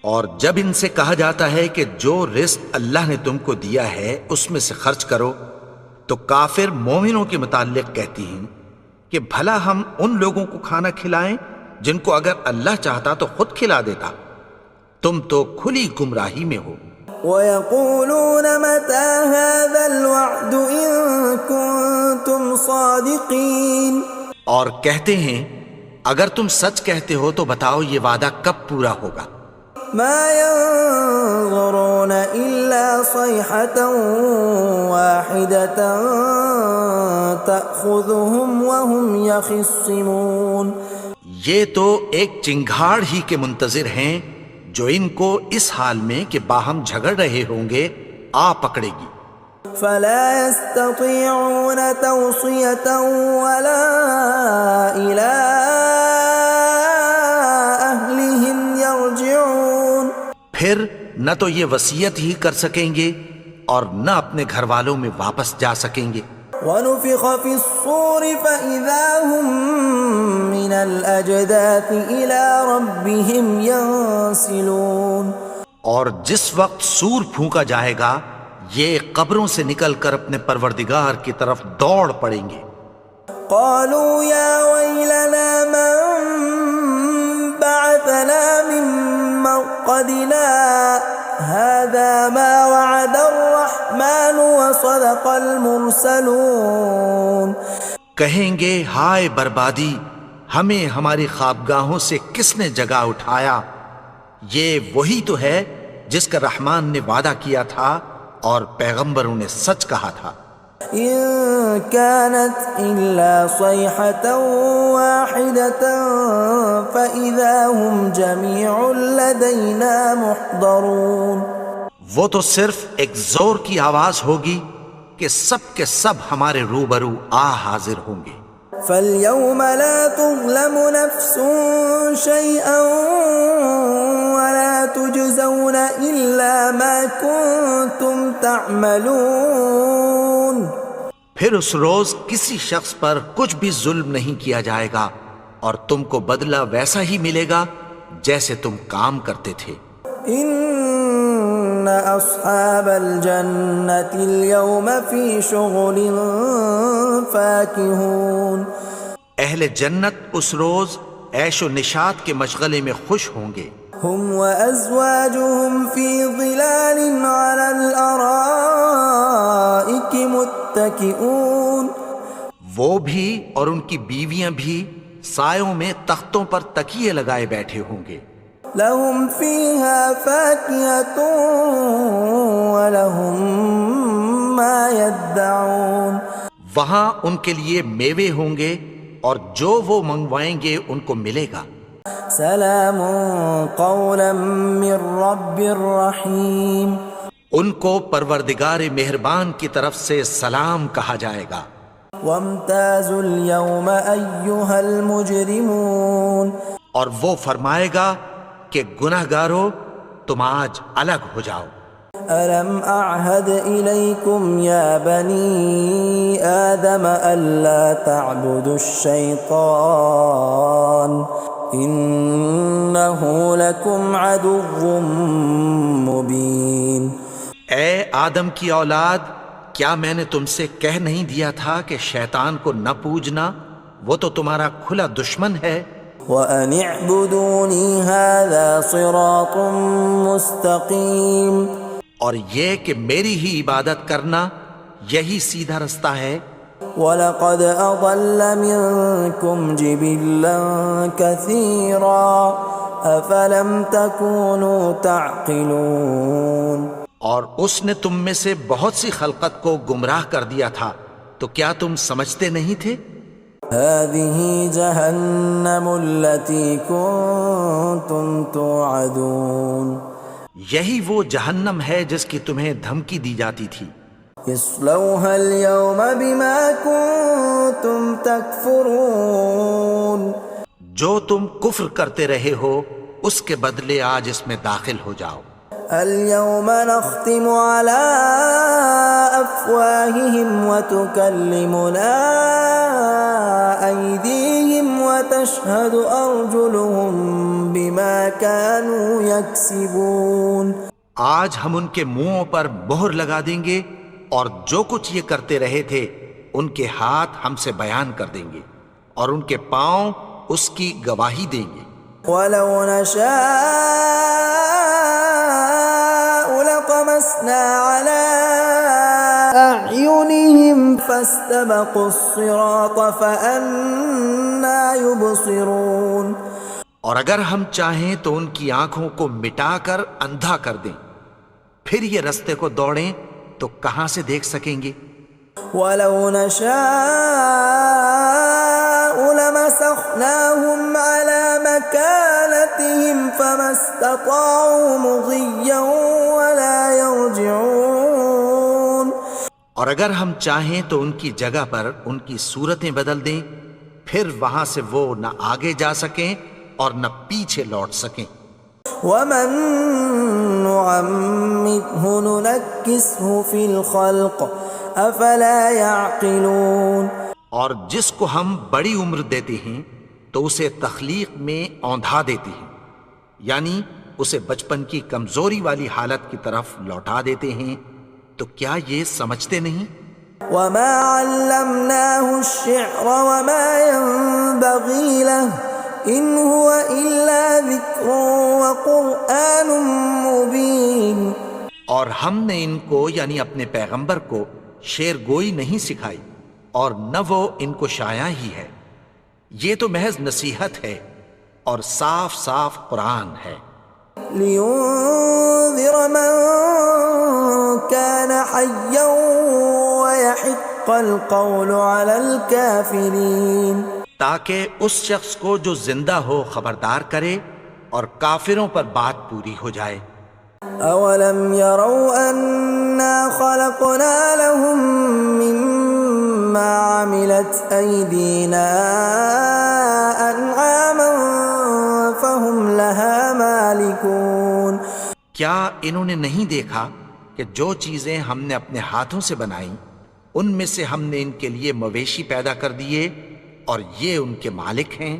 اور جب ان سے کہا جاتا ہے کہ جو رزق اللہ نے تم کو دیا ہے اس میں سے خرچ کرو، تو کافر مومنوں کے متعلق کہتی ہیں کہ بھلا ہم ان لوگوں کو کھانا کھلائیں جن کو اگر اللہ چاہتا تو خود کھلا دیتا. تم تو کھلی گمراہی میں ہو. وَيَقُولُونَ مَتَىٰ هَٰذَا الْوَعْدُ إِن كُنتُمْ صَادِقِينَ. اور کہتے ہیں اگر تم سچ کہتے ہو تو بتاؤ یہ وعدہ کب پورا ہوگا. مَا يَنظُرُونَ إِلَّا صَيْحَةً وَاحِدَةً تَأْخُذُهُمْ وَهُمْ يَخِصِّمُونَ. یہ تو ایک چنگھاڑ ہی کے منتظر ہیں جو ان کو اس حال میں کہ باہم جھگڑ رہے ہوں گے آ پکڑے گی. فَلَا يَسْتَطِيعُونَ تَوْصِيَةً وَلَا إِلَىٰ أَهْلِهِمْ يَرْجِعُونَ. پھر نہ تو یہ وصیت ہی کر سکیں گے اور نہ اپنے گھر والوں میں واپس جا سکیں گے. وَنُفِخَ فِي الصُّورِ فَإِذَا هُم مِّنَ الْأَجْدَاثِ إِلَىٰ رَبِّهِمْ يَنسِلُونَ. اور جس وقت سور پھونکا جائے گا یہ قبروں سے نکل کر اپنے پروردگار کی طرف دوڑ پڑیں گے. قَالُوا يَا وَيْلَنَا مَن بَعَثَنَا مِن مَّرْقَدِنَا هَٰذَا مَا وَعَدَ الرَّحْمَٰنُ وَصَدَقَ الْمُرْسَلُونَ. کہیں گے ہائے بربادی، ہمیں ہماری خوابگاہوں سے کس نے جگا اٹھایا. یہ وہی تو ہے جس کا رحمان نے وعدہ کیا تھا اور پیغمبروں نے سچ کہا تھا. إِن كَانَتْ إِلَّا صَيْحَةً وَاحِدَةً فَإِذَا هُمْ جَمِيعٌ لَّدَيْنَا مُحْضَرُونَ. وہ تو صرف ایک زور کی آواز ہوگی کہ سب کے سب ہمارے روبرو آ حاضر ہوں گے. فَالْيَوْمَ لَا تُظْلَمُ نَفْسٌ شَيْئًا وَلَا تُجْزَوْنَ إِلَّا مَا كُنتُمْ تَعْمَلُونَ. پھر اس روز کسی شخص پر کچھ بھی ظلم نہیں کیا جائے گا اور تم کو بدلہ ویسا ہی ملے گا جیسے تم کام کرتے تھے. إِنَّ أَصْحَابَ الْجَنَّةِ الْيَوْمَ فِي شُغُلٍ فَاكِهُونَ. اہل جنت اس روز عیش و نشاط کے مشغلے میں خوش ہوں گے. هم وأزواجهم في ظلال على الأرائك متكئون. وہ بھی اور ان کی بیویاں بھی سایوں میں تختوں پر تکیے لگائے بیٹھے ہوں گے. لهم فيها فاكهة ولهم ما يدعون. وہاں ان کے لیے میوے ہوں گے اور جو وہ منگوائیں گے ان کو ملے گا. سلام قولا من رب رحیم. ان کو پروردگار مہربان کی طرف سے سلام کہا جائے گا. وامتازوا اليوم أيها المجرمون. اور وہ فرمائے گا کہ گنہگارو تم آج الگ ہو جاؤ. ألم أعهد إليكم يا بني آدم ألا تعبدوا الشيطان إنه لكم عدو مبين. اے آدم کی اولاد، کیا میں نے تم سے کہہ نہیں دیا تھا کہ شیطان کو نہ پوجنا؟ وہ تو تمہارا کھلا دشمن ہے. وَأَنِ اعْبُدُونِي هَذَا صِرَاطٌ مُسْتَقِيمٌ. اور یہ کہ میری ہی عبادت کرنا یہی سیدھا رستہ ہے. وَلَقَدْ أَضَلَّ مِنكُمْ جِبِلًّا كَثِيرًا أَفَلَمْ تَكُونُوا تَعْقِلُونَ. اور اس نے تم میں سے بہت سی خلقت کو گمراہ کر دیا تھا، تو کیا تم سمجھتے نہیں تھے؟ هَذِهِ جَهَنَّمُ الَّتِي كُنتُمْ تُوعَدُونَ. یہی وہ جہنم ہے جس کی تمہیں دھمکی دی جاتی تھی. اصلوها اليوم بما كنتم تكفرون. جو تم کفر کرتے رہے ہو اس کے بدلے آج اس میں داخل ہو جاؤ. اليوم نختم على أفواههم وتكلمنا أيديهم وتشهد أرجلهم بما كانوا يكسبون. آج ہم ان کے منہوں پر مہر لگا دیں گے اور جو کچھ یہ کرتے رہے تھے ان کے ہاتھ ہم سے بیان کر دیں گے اور ان کے پاؤں اس کی گواہی دیں گے. وَلَوْ نَشَاءُ لَطَمَسْنَا عَلَىٰ أَعْيُنِهِمْ فَاسْتَبَقُوا الصِّرَاطَ فَأَنَّىٰ يُبْصِرُونَ. اور اگر ہم چاہیں تو ان کی آنکھوں کو مٹا کر اندھا کر دیں، پھر یہ رستے کو دوڑیں تو کہاں سے دیکھ سکیں گے. وَلَوْ نَشَاءُ لَمَسَخْنَاهُمْ عَلَىٰ مَكَانَتِهِمْ فَمَا اسْتَطَاعُوا مُضِيًّا وَلَا يَرْجِعُونَ. اور اگر ہم چاہیں تو ان کی جگہ پر ان کی صورتیں بدل دیں، پھر وہاں سے وہ نہ آگے جا سکیں اور نہ پیچھے لوٹ سکیں. وَمَن نُّعَمِّرْهُ نُنَكِّسْهُ فِي الْخَلْقِ أَفَلَا يَعْقِلُونَ. اور جس کو ہم بڑی عمر دیتے ہیں تو اسے تخلیق میں اوندھا دیتے ہیں، یعنی اسے بچپن کی کمزوری والی حالت کی طرف لوٹا دیتے ہیں. تو کیا یہ سمجھتے نہیں؟ وَمَا عَلَّمْنَاهُ الشِّعْرَ وَمَا يَنبَغِي لَهُ إِنْ هُوَ إِلَّا ذِكْرٌ وَقُرْآنٌ مُبِينٌ. اور ہم نے ان کو یعنی اپنے پیغمبر کو شعر گوئی نہیں سکھائی اور نہ وہ ان کو شاعر ہی ہے، یہ تو محض نصیحت ہے اور صاف صاف قرآن ہے. لِيُنذِرَ مَن كَانَ حَيًّا وَيَحِقَّ الْقَوْلُ عَلَى الْكَافِرِينَ. تاکہ اس شخص کو جو زندہ ہو خبردار کرے اور کافروں پر بات پوری ہو جائے. أَوَلَمْ يَرَوْا أَنَّا خَلَقْنَا لَهُم مِّمَّا عَمِلَتْ أَيْدِينَا أَنْعَامًا فَهُمْ لَهَا مَالِكُونَ. کیا انہوں نے نہیں دیکھا کہ جو چیزیں ہم نے اپنے ہاتھوں سے بنائیں ان میں سے ہم نے ان کے لیے مویشی پیدا کر دیے اور یہ ان کے مالک ہیں.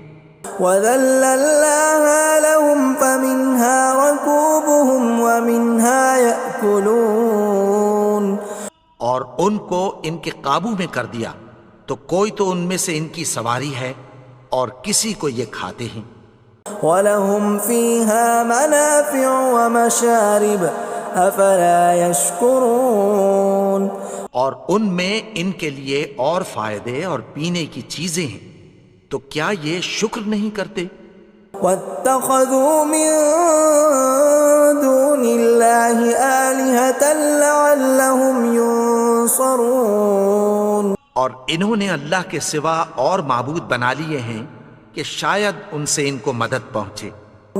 وَذَلَّلْنَاهَا لَهُمْ فَمِنْهَا رَكُوبُهُمْ وَمِنْهَا يَأْكُلُونَ. اور ان کو ان کے قابو میں کر دیا تو کوئی تو ان میں سے ان کی سواری ہے اور کسی کو یہ کھاتے ہیں۔ وَلَهُمْ فِيهَا مَنَافِعُ وَمَشَارِبُ أَفَلَا يَشْكُرُونَ۔ اور ان میں ان کے لیے اور فائدے اور پینے کی چیزیں ہیں، تو کیا یہ شکر نہیں کرتے؟ وَاتَّخَذُوا مِن دُونِ اللَّهِ آلِهَةً لَعَلَّهُمْ يُنصَرُونَ۔ اور انہوں نے اللہ کے سوا اور معبود بنا لیے ہیں کہ شاید ان سے ان کو مدد پہنچے۔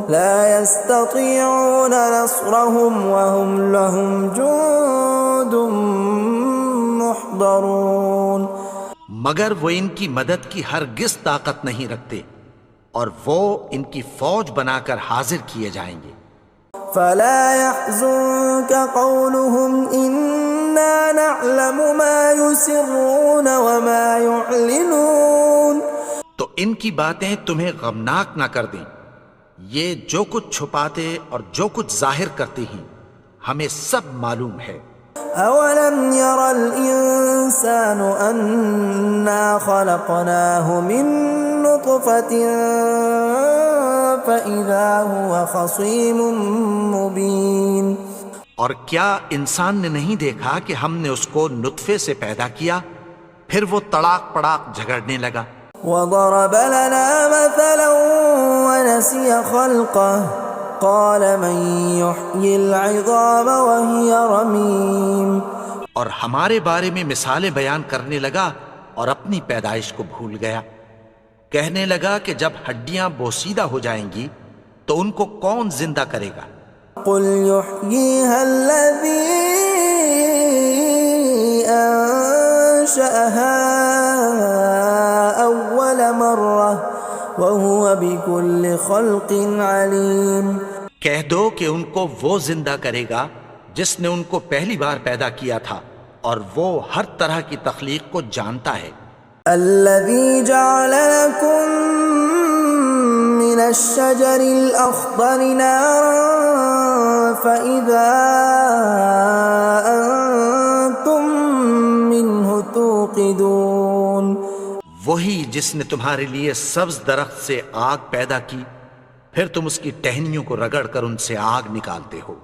لا يستطيعون نصرهم وهم لهم جند محضرون۔ مگر وہ ان کی مدد کی ہرگز طاقت نہیں رکھتے، اور وہ ان کی فوج بنا کر حاضر کیے جائیں گے۔ فلا يحزنك قولهم إنا نعلم ما يسرون وما يعلنون۔ تو ان کی باتیں تمہیں غمناک نہ کر دیں، یہ جو کچھ چھپاتے اور جو کچھ ظاہر کرتے ہیں ہمیں سب معلوم ہے۔ أولم ير الإنسان أنا خلقناه من نطفة فإذا هو خصيم مبين۔ اور کیا انسان نے نہیں دیکھا کہ ہم نے اس کو نطفے سے پیدا کیا، پھر وہ تڑاک پڑاک جھگڑنے لگا۔ وضرب لنا مثلا ونسي خلقه قال من يحيي العظام وهي رميم۔ اور ہمارے بارے میں مثالیں بیان کرنے لگا اور اپنی پیدائش کو بھول گیا۔ کہنے لگا کہ جب ہڈیاں بوسیدہ ہو جائیں گی تو ان کو کون زندہ کرے گا؟ قل يحييها الذي أنشأها أول مرة وهو بكل خلق عليم۔ کہہ دو کہ ان کو وہ زندہ کرے گا جس نے ان کو پہلی بار پیدا کیا تھا، اور وہ ہر طرح کی تخلیق کو جانتا ہے۔ الذي جعل لكم من الشجر الأخضر نارا فإذا أنتم منه توقدون۔ وہی جس نے تمہارے لیے سبز درخت سے آگ پیدا کی، پھر تم اس کی ٹہنیوں کو رگڑ کر ان سے آگ نکالتے ہو۔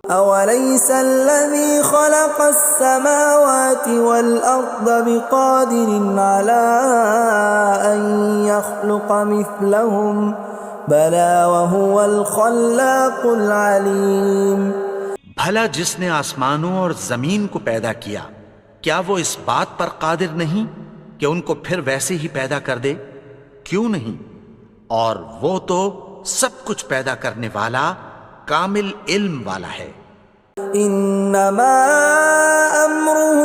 أوليس الذي خلق السماوات والأرض بقادر على أن يخلق مثلهم بلى وهو الخلاق العليم۔ بھلا جس نے آسمانوں اور زمین کو پیدا کیا، کیا وہ اس بات پر قادر نہیں کہ ان کو پھر ویسے ہی پیدا کر دے؟ کیوں نہیں؟ اور وہ تو سب کچھ پیدا کرنے والا، کامل علم والا ہے۔ انما امره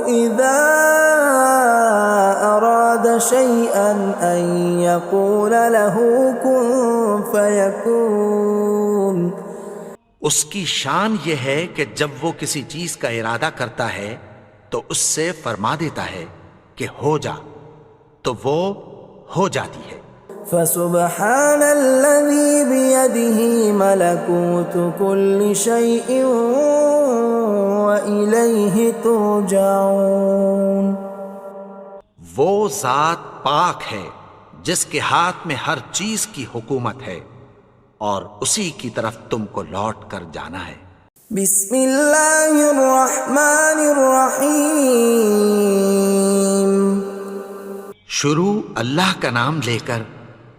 اذا اراد شيئا ان يقول له كن فيكون۔ اس کی شان یہ ہے کہ جب وہ کسی چیز کا ارادہ کرتا ہے تو اس سے فرما دیتا ہے کہ ہو جا، تو وہ ہو جاتی ہے۔ فسبحان الذي بيده ملكوت كل شيء وإليه ترجعون۔ وہ ذات پاک ہے جس کے ہاتھ میں ہر چیز کی حکومت ہے، اور اسی کی طرف تم کو لوٹ کر جانا ہے۔ بسم اللہ الرحمن الرحیم۔ شروع اللہ کا نام لے کر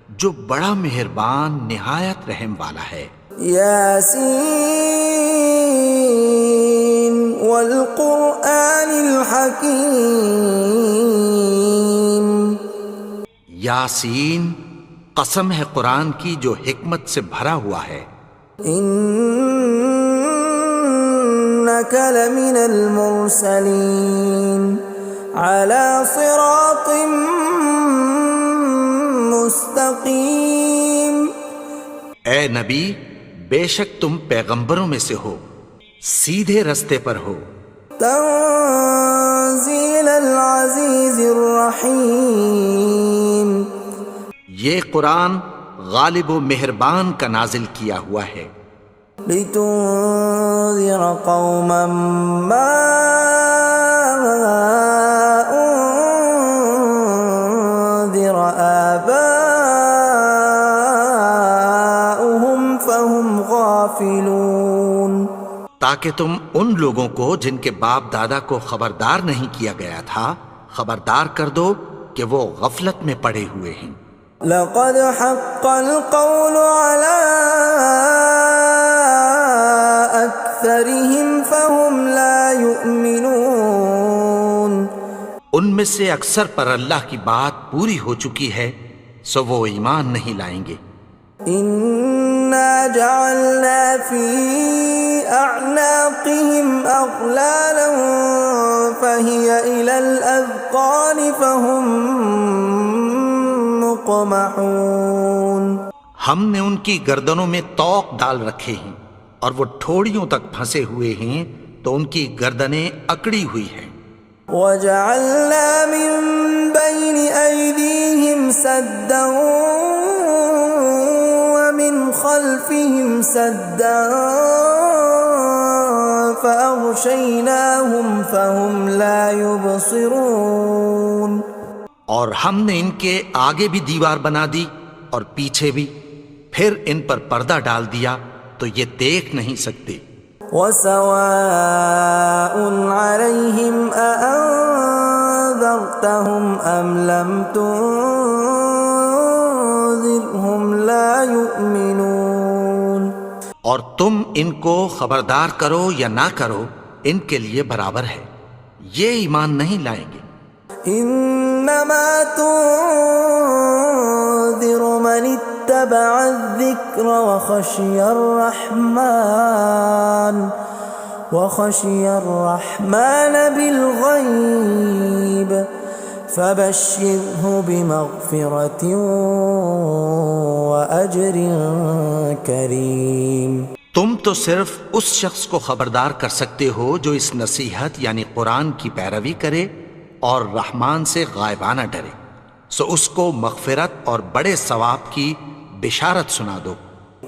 جو بڑا مہربان نہایت رحم والا ہے۔ یاسین والقرآن الحکیم۔ یاسین، قسم ہے قرآن کی جو حکمت سے بھرا ہوا ہے۔ انک لمن المرسلین علی صراط مستقیم۔ اے نبی، بے شک تم پیغمبروں میں سے ہو، سیدھے رستے پر ہو۔ تنزیل العزیز الرحیم۔ یہ قرآن غالب و مہربان کا نازل کیا ہوا ہے۔ لتنذر قوما ما انذر تاکہ تم ان لوگوں کو جن کے باپ دادا کو خبردار نہیں کیا گیا تھا خبردار کر دو کہ وہ غفلت میں پڑے ہوئے ہیں۔ لقد حق القول على أكثرهم فهم لا يؤمنون۔ ان میں سے اکثر پر اللہ کی بات پوری ہو چکی ہے سو وہ ایمان نہیں لائیں گے۔ إنا جعلنا في أعناقهم أغلالا فهي إلى الأذقان فهم مقمحون۔ ہم نے ان کی گردنوں میں طوق ڈال رکھے ہیں اور وہ ٹھوڑیوں تک پھنسے ہوئے ہیں تو ان کی گردنیں اکڑی ہوئی ہیں۔ وجعلنا من بين أيديهم سدا ومن خلفهم سدا فأغشيناهم فهم لا يبصرون۔ اور ہم نے ان کے آگے بھی دیوار بنا دی اور پیچھے بھی، پھر ان پر پردہ ڈال دیا تو یہ دیکھ نہیں سکتے۔ وسواء عليهم أأنذرتهم أم لم تنذرهم لا يؤمنون۔ اور تم ان کو خبردار کرو یا نہ کرو ان کے لیے برابر ہے، یہ ایمان نہیں لائیں گے۔ انما تنذر من اتبع الذکر وخشی الرحمن بالغیب فبشره بمغفرة وأجر کریم۔ تم تو صرف اس شخص کو خبردار کر سکتے ہو جو اس نصیحت یعنی قرآن کی پیروی کرے اور رحمان سے غائبانہ ڈرے، سو اس کو مغفرت اور بڑے ثواب کی بشارت سنا دو۔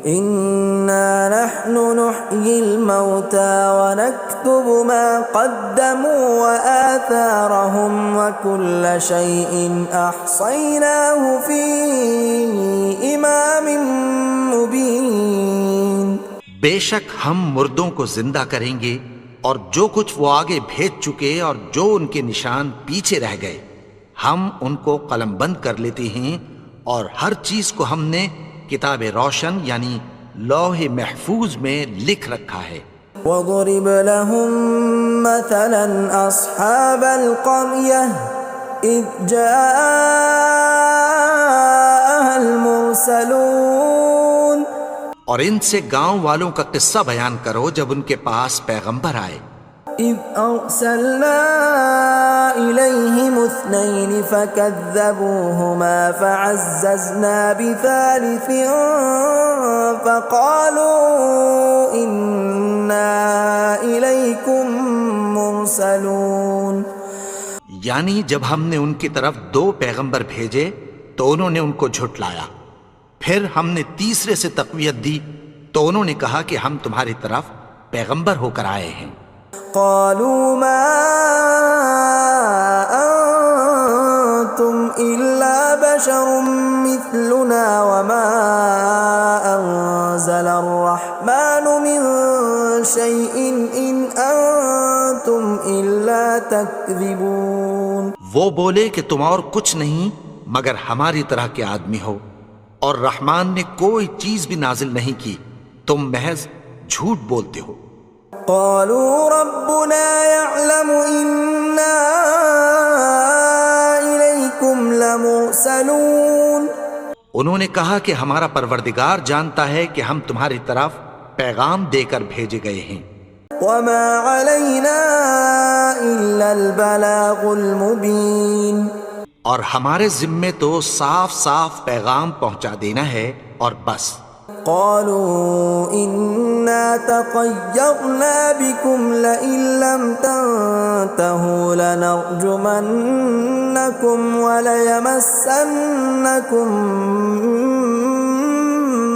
انا نحن نحيي الموتى ونكتب ما قدموا وآثارهم وكل شيء احصيناه في امام مبين۔ بے شک ہم مردوں کو زندہ کریں گے اور جو کچھ وہ آگے بھیج چکے اور جو ان کے نشان پیچھے رہ گئے ہم ان کو قلم بند کر لیتے ہیں، اور ہر چیز کو ہم نے کتاب روشن یعنی لوح محفوظ میں لکھ رکھا ہے۔ وَضُرِبَ لَهُم مَّثَلًا أَصْحَابَ الْقَرْيَةِ إِذْ جَاءَهَا الْمُرْسَلُونَ۔ اور ان سے گاؤں والوں کا قصہ بیان کرو جب ان کے پاس پیغمبر آئے۔ إِذْ أَرْسَلْنَا إِلَيْهِمُ اثْنَيْنِ فَكَذَّبُوهُمَا فَعَزَّزْنَا بِثَالِثٍ فَقَالُوا إِنَّا إِلَيْكُمْ مُرْسَلُونَ۔ یعنی جب ہم نے ان کی طرف 2 پیغمبر بھیجے تو انہوں نے ان کو جھٹلایا، پھر ہم نے تیسرے سے تقویت دی تو انہوں نے کہا کہ ہم تمہاری طرف پیغمبر ہو کر آئے ہیں۔ قالوا ما أنتم إلا بشر مثلنا وما أنزل الرحمن من شيء إن أنتم إلا تكذبون۔ وہ بولے کہ تم اور کچھ نہیں مگر ہماری طرح کے آدمی ہو، اور رحمان نے کوئی چیز بھی نازل نہیں کی، تم محض جھوٹ بولتے ہو۔ قالوا ربنا يعلم إنا إليكم لمرسلون۔ انہوں نے کہا کہ ہمارا پروردگار جانتا ہے کہ ہم تمہاری طرف پیغام دے کر بھیجے گئے ہیں۔ وما علينا إلا البلاغ المبين۔ اور ہمارے ذمے تو صاف صاف پیغام پہنچا دینا ہے اور بس۔ قالوا إنا تطيرنا بكم لئن لم تنتهوا لنرجمنكم وليمسنكم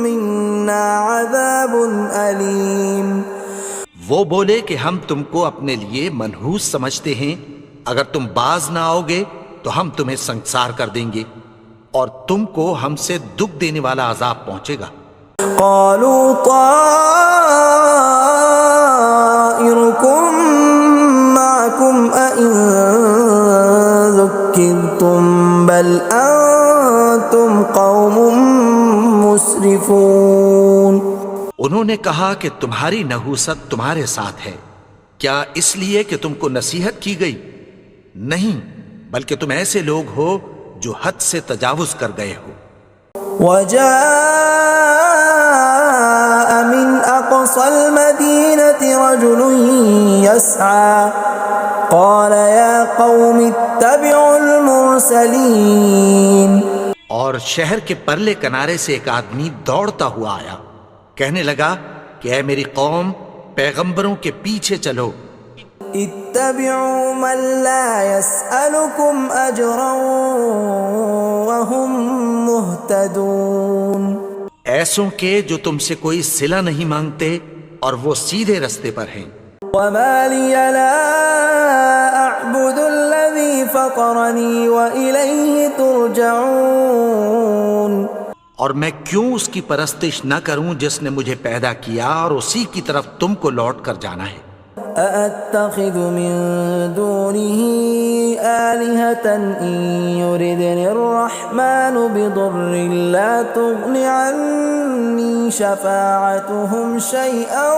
منا عذاب أليم۔ وہ بولے کہ ہم تم کو اپنے لیے منحوس سمجھتے ہیں، اگر تم باز نہ آؤ گے تو ہم تمہیں سنگسار کر دیں گے اور تم کو ہم سے دکھ دینے والا عذاب پہنچے گا۔ قالوا طائركم طائركم معكم أئن ذكرتم بل أنتم قوم مسرفون. انہوں نے کہا کہ تمہاری نحوست تمہارے ساتھ ہے، کیا اس لیے کہ تم کو نصیحت کی گئی؟ نہیں، بلکہ تم ایسے لوگ ہو جو حد سے تجاوز کر گئے ہو. وجاء من أقصى المدينة رجل يسعى قال يا قوم اتبعوا المرسلين. اور شہر کے پرلے کنارے سے ایک آدمی دوڑتا ہوا آیا، کہنے لگا کہ اے میری قوم، پیغمبروں کے پیچھے چلو. اتبعوا من لا يسألكم أجرا وهم مهتدون. ایسوں کے جو تم سے کوئی صلہ نہیں مانگتے اور وہ سیدھے رستے پر ہیں. وما لي لا أعبد الذي فطرني وإليه ترجعون. اور میں کیوں اس کی پرستش نہ کروں جس نے مجھے پیدا کیا اور اسی کی طرف تم کو لوٹ کر جانا ہے. أأتخذ من دونه آلهة إن يردني الرحمن بضر لا تغن عني شفاعتهم شيئا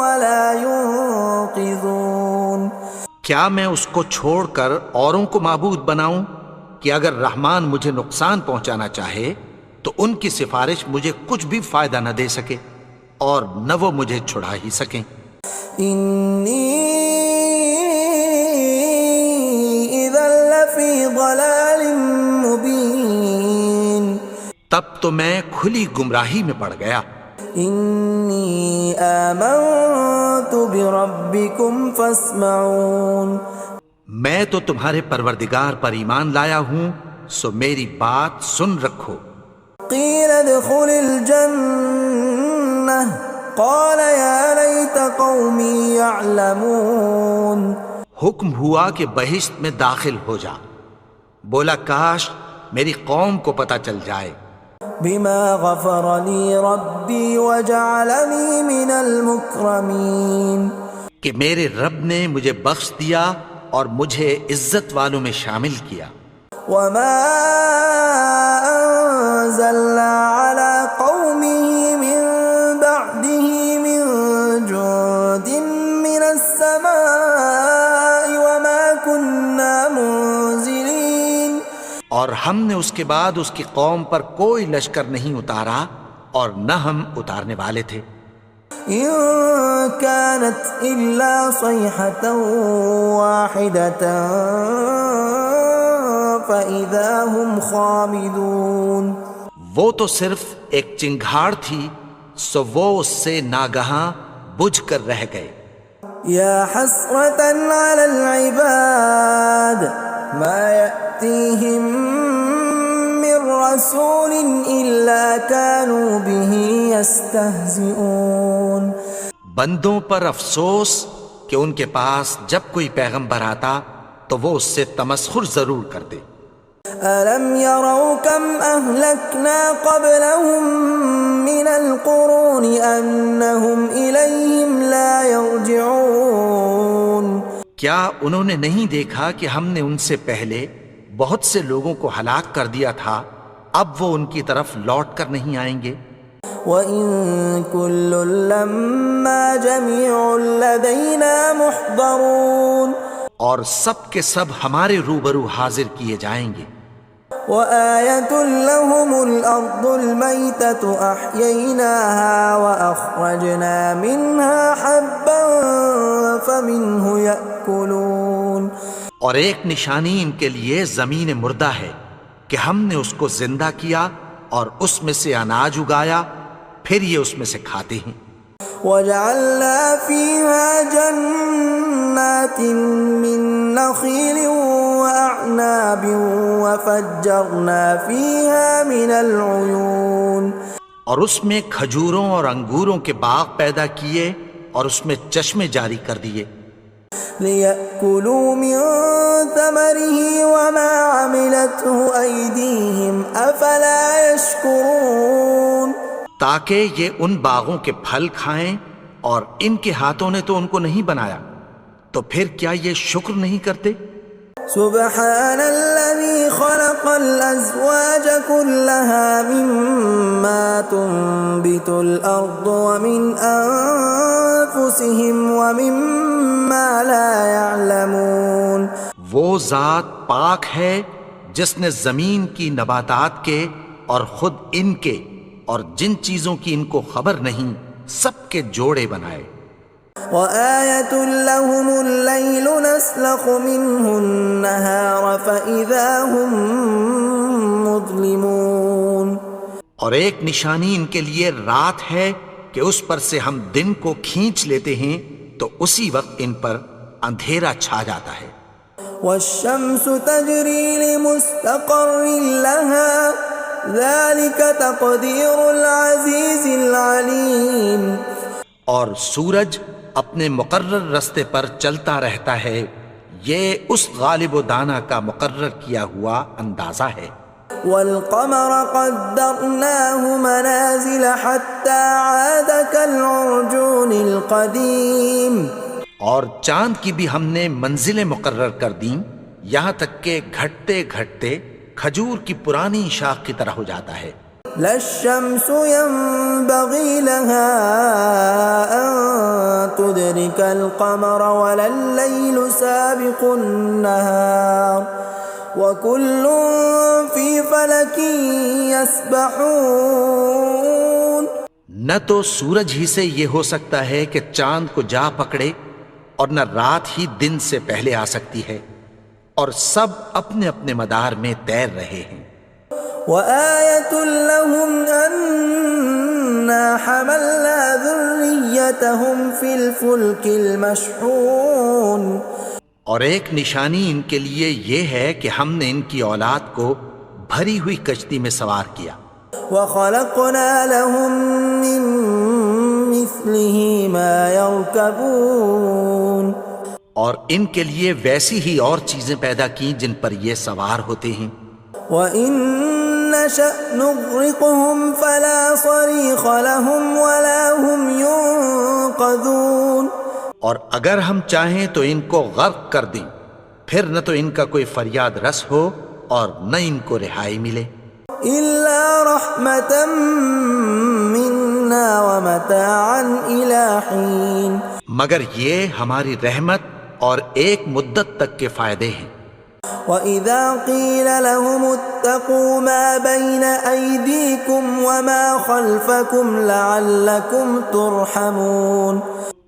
ولا ينقذون. کیا میں اس کو چھوڑ کر اوروں کو معبود بناؤں کہ اگر رحمان مجھے نقصان پہنچانا چاہے تو ان کی سفارش مجھے کچھ بھی فائدہ نہ دے سکے اور نہ وہ مجھے چھڑا ہی سکیں. إني إذا لفي ضلال مبين. تب تو میں کھلی گمراہی میں پڑ گیا. إني آمنت بربكم فاسمعون. میں تو تمہارے پروردگار پر ایمان لایا ہوں، سو میری بات سن رکھو. قيل ادخل الجنة قال يا ليت قومي يعلمون. حکم ہوا کہ بہشت میں داخل ہو جا. بولا کاش میری قوم کو پتہ چل جائے. بما غفر لي ربي وجعلني من المكرمين. کہ میرے رب نے مجھے بخش دیا اور مجھے عزت والوں میں شامل کیا. وما أنزلنا على قومه من بعده من جند من السماء وما كنا منزلين. اور ہم نے اس کے بعد اس کی قوم پر کوئی لشکر نہیں اتارا اور نہ ہم اتارنے والے تھے. إن كانت إلا صيحة واحدة فإذا هم خامدون. وہ تو صرف ایک چنگھاڑ تھی، سو وہ اس سے ناگہاں بجھ کر رہ گئے. يا حسرة على العباد ما يأتيهم من رسول إلا كانوا به يستهزئون. بندوں پر افسوس کہ ان کے پاس جب کوئی پیغمبر آتا تو وہ اس سے تمسخر ضرور کرتے. ألم يروا كم أهلكنا قبلهم من القرون أنهم إليهم لا يرجعون. کیا انہوں نے نہیں دیکھا کہ ہم نے ان سے پہلے بہت سے لوگوں کو ہلاک کر دیا تھا، اب وہ ان کی طرف لوٹ کر نہیں آئیں گے. وَإِن كُلٌّ لَّمَّا جَمِيعٌ لَّدَيْنَا مُحْضَرُونَ. اور سب کے سب ہمارے روبرو حاضر کیے جائیں گے. وآية لهم الأرض الميتة أحييناها وأخرجنا منها حبا فمنه يأكلون. اور ایک نشانی ان کے لیے زمین مردہ ہے کہ ہم نے اس کو زندہ کیا اور اس میں سے اناج اگایا، پھر یہ اس میں سے کھاتے ہیں. وجعلنا فيها جنات من نخيل وأعناب وفجرنا فيها من العيون. اور اس میں کھجوروں اور انگوروں کے باغ پیدا کیے اور اس میں چشمے جاری کر دیے. ليأكلوا من ثمره وما عملته أيديهم أفلا يشكرون. تاکہ یہ ان باغوں کے پھل کھائیں اور ان کے ہاتھوں نے تو ان کو نہیں بنایا، تو پھر کیا یہ شکر نہیں کرتے؟ سبحان الذي خلق الأزواج كلها مما تنبت الأرض ومن أنفسهم ومما لا يعلمون. وہ ذات پاک ہے جس نے زمین کی نباتات کے اور خود ان کے اور جن چیزوں کی ان کو خبر نہیں سب کے جوڑے بنائے. وآية لهم الليل نسلخ منه النهار فإذا هم مظلمون. اور ایک نشانی ان کے لیے رات ہے کہ اس پر سے ہم دن کو کھینچ لیتے ہیں تو اسی وقت ان پر اندھیرا چھا جاتا ہے. والشمس تجري لمستقر لها ذلك تقدير العزيز العليم. اور سورج اپنے مقرر رستے پر چلتا رہتا ہے، یہ اس غالب و دانا کا مقرر کیا ہوا اندازہ ہے. والقمر قدرناه منازل حتى عاد كالعرجون القديم. اور چاند کی بھی ہم نے منزلیں مقرر کر دیں یہاں تک کہ گھٹتے گھٹتے کھجور کی پرانی شاخ کی طرح ہو جاتا ہے. لا الشمس ينبغي لها أن تدرك القمر ولا الليل سابق النهار وكل في فلك يسبحون. نہ تو سورج ہی سے یہ ہو سکتا ہے کہ چاند کو جا پکڑے اور نہ رات ہی دن سے پہلے آ سکتی ہے، اور سب اپنے اپنے مدار میں تیر رہے ہیں. وآية لهم أنا حملنا ذريتهم في الفلك المشحون. اور ایک نشانی ان کے لیے یہ ہے کہ ہم نے ان کی اولاد کو بھری ہوئی کشتی میں سوار کیا. وخلقنا لهم من مثله ما يركبون. اور ان کے لیے ویسی ہی اور چیزیں پیدا کی جن پر یہ سوار ہوتے ہیں. وَإِن نَّشَأْ نُغْرِقْهُمْ فَلَا صَرِيخَ لَهُمْ وَلَا هُمْ يُنقَذُونَ. اور اگر ہم چاہیں تو ان کو غرق کر دیں، پھر نہ تو ان کا کوئی فریاد رس ہو اور نہ ان کو رہائی ملے. إِلَّا رَحْمَةً مِّنَّا وَمَتَاعًا إِلَىٰ حِينٍ. مگر یہ ہماری رحمت اور ایک مدت تک کے فائدے ہیں. وَإِذَا قِيلَ لَهُمُ اتَّقُوا مَا بَيْنَ أَيْدِيكُمْ وَمَا خَلْفَكُمْ لَعَلَّكُمْ تُرْحَمُونَ.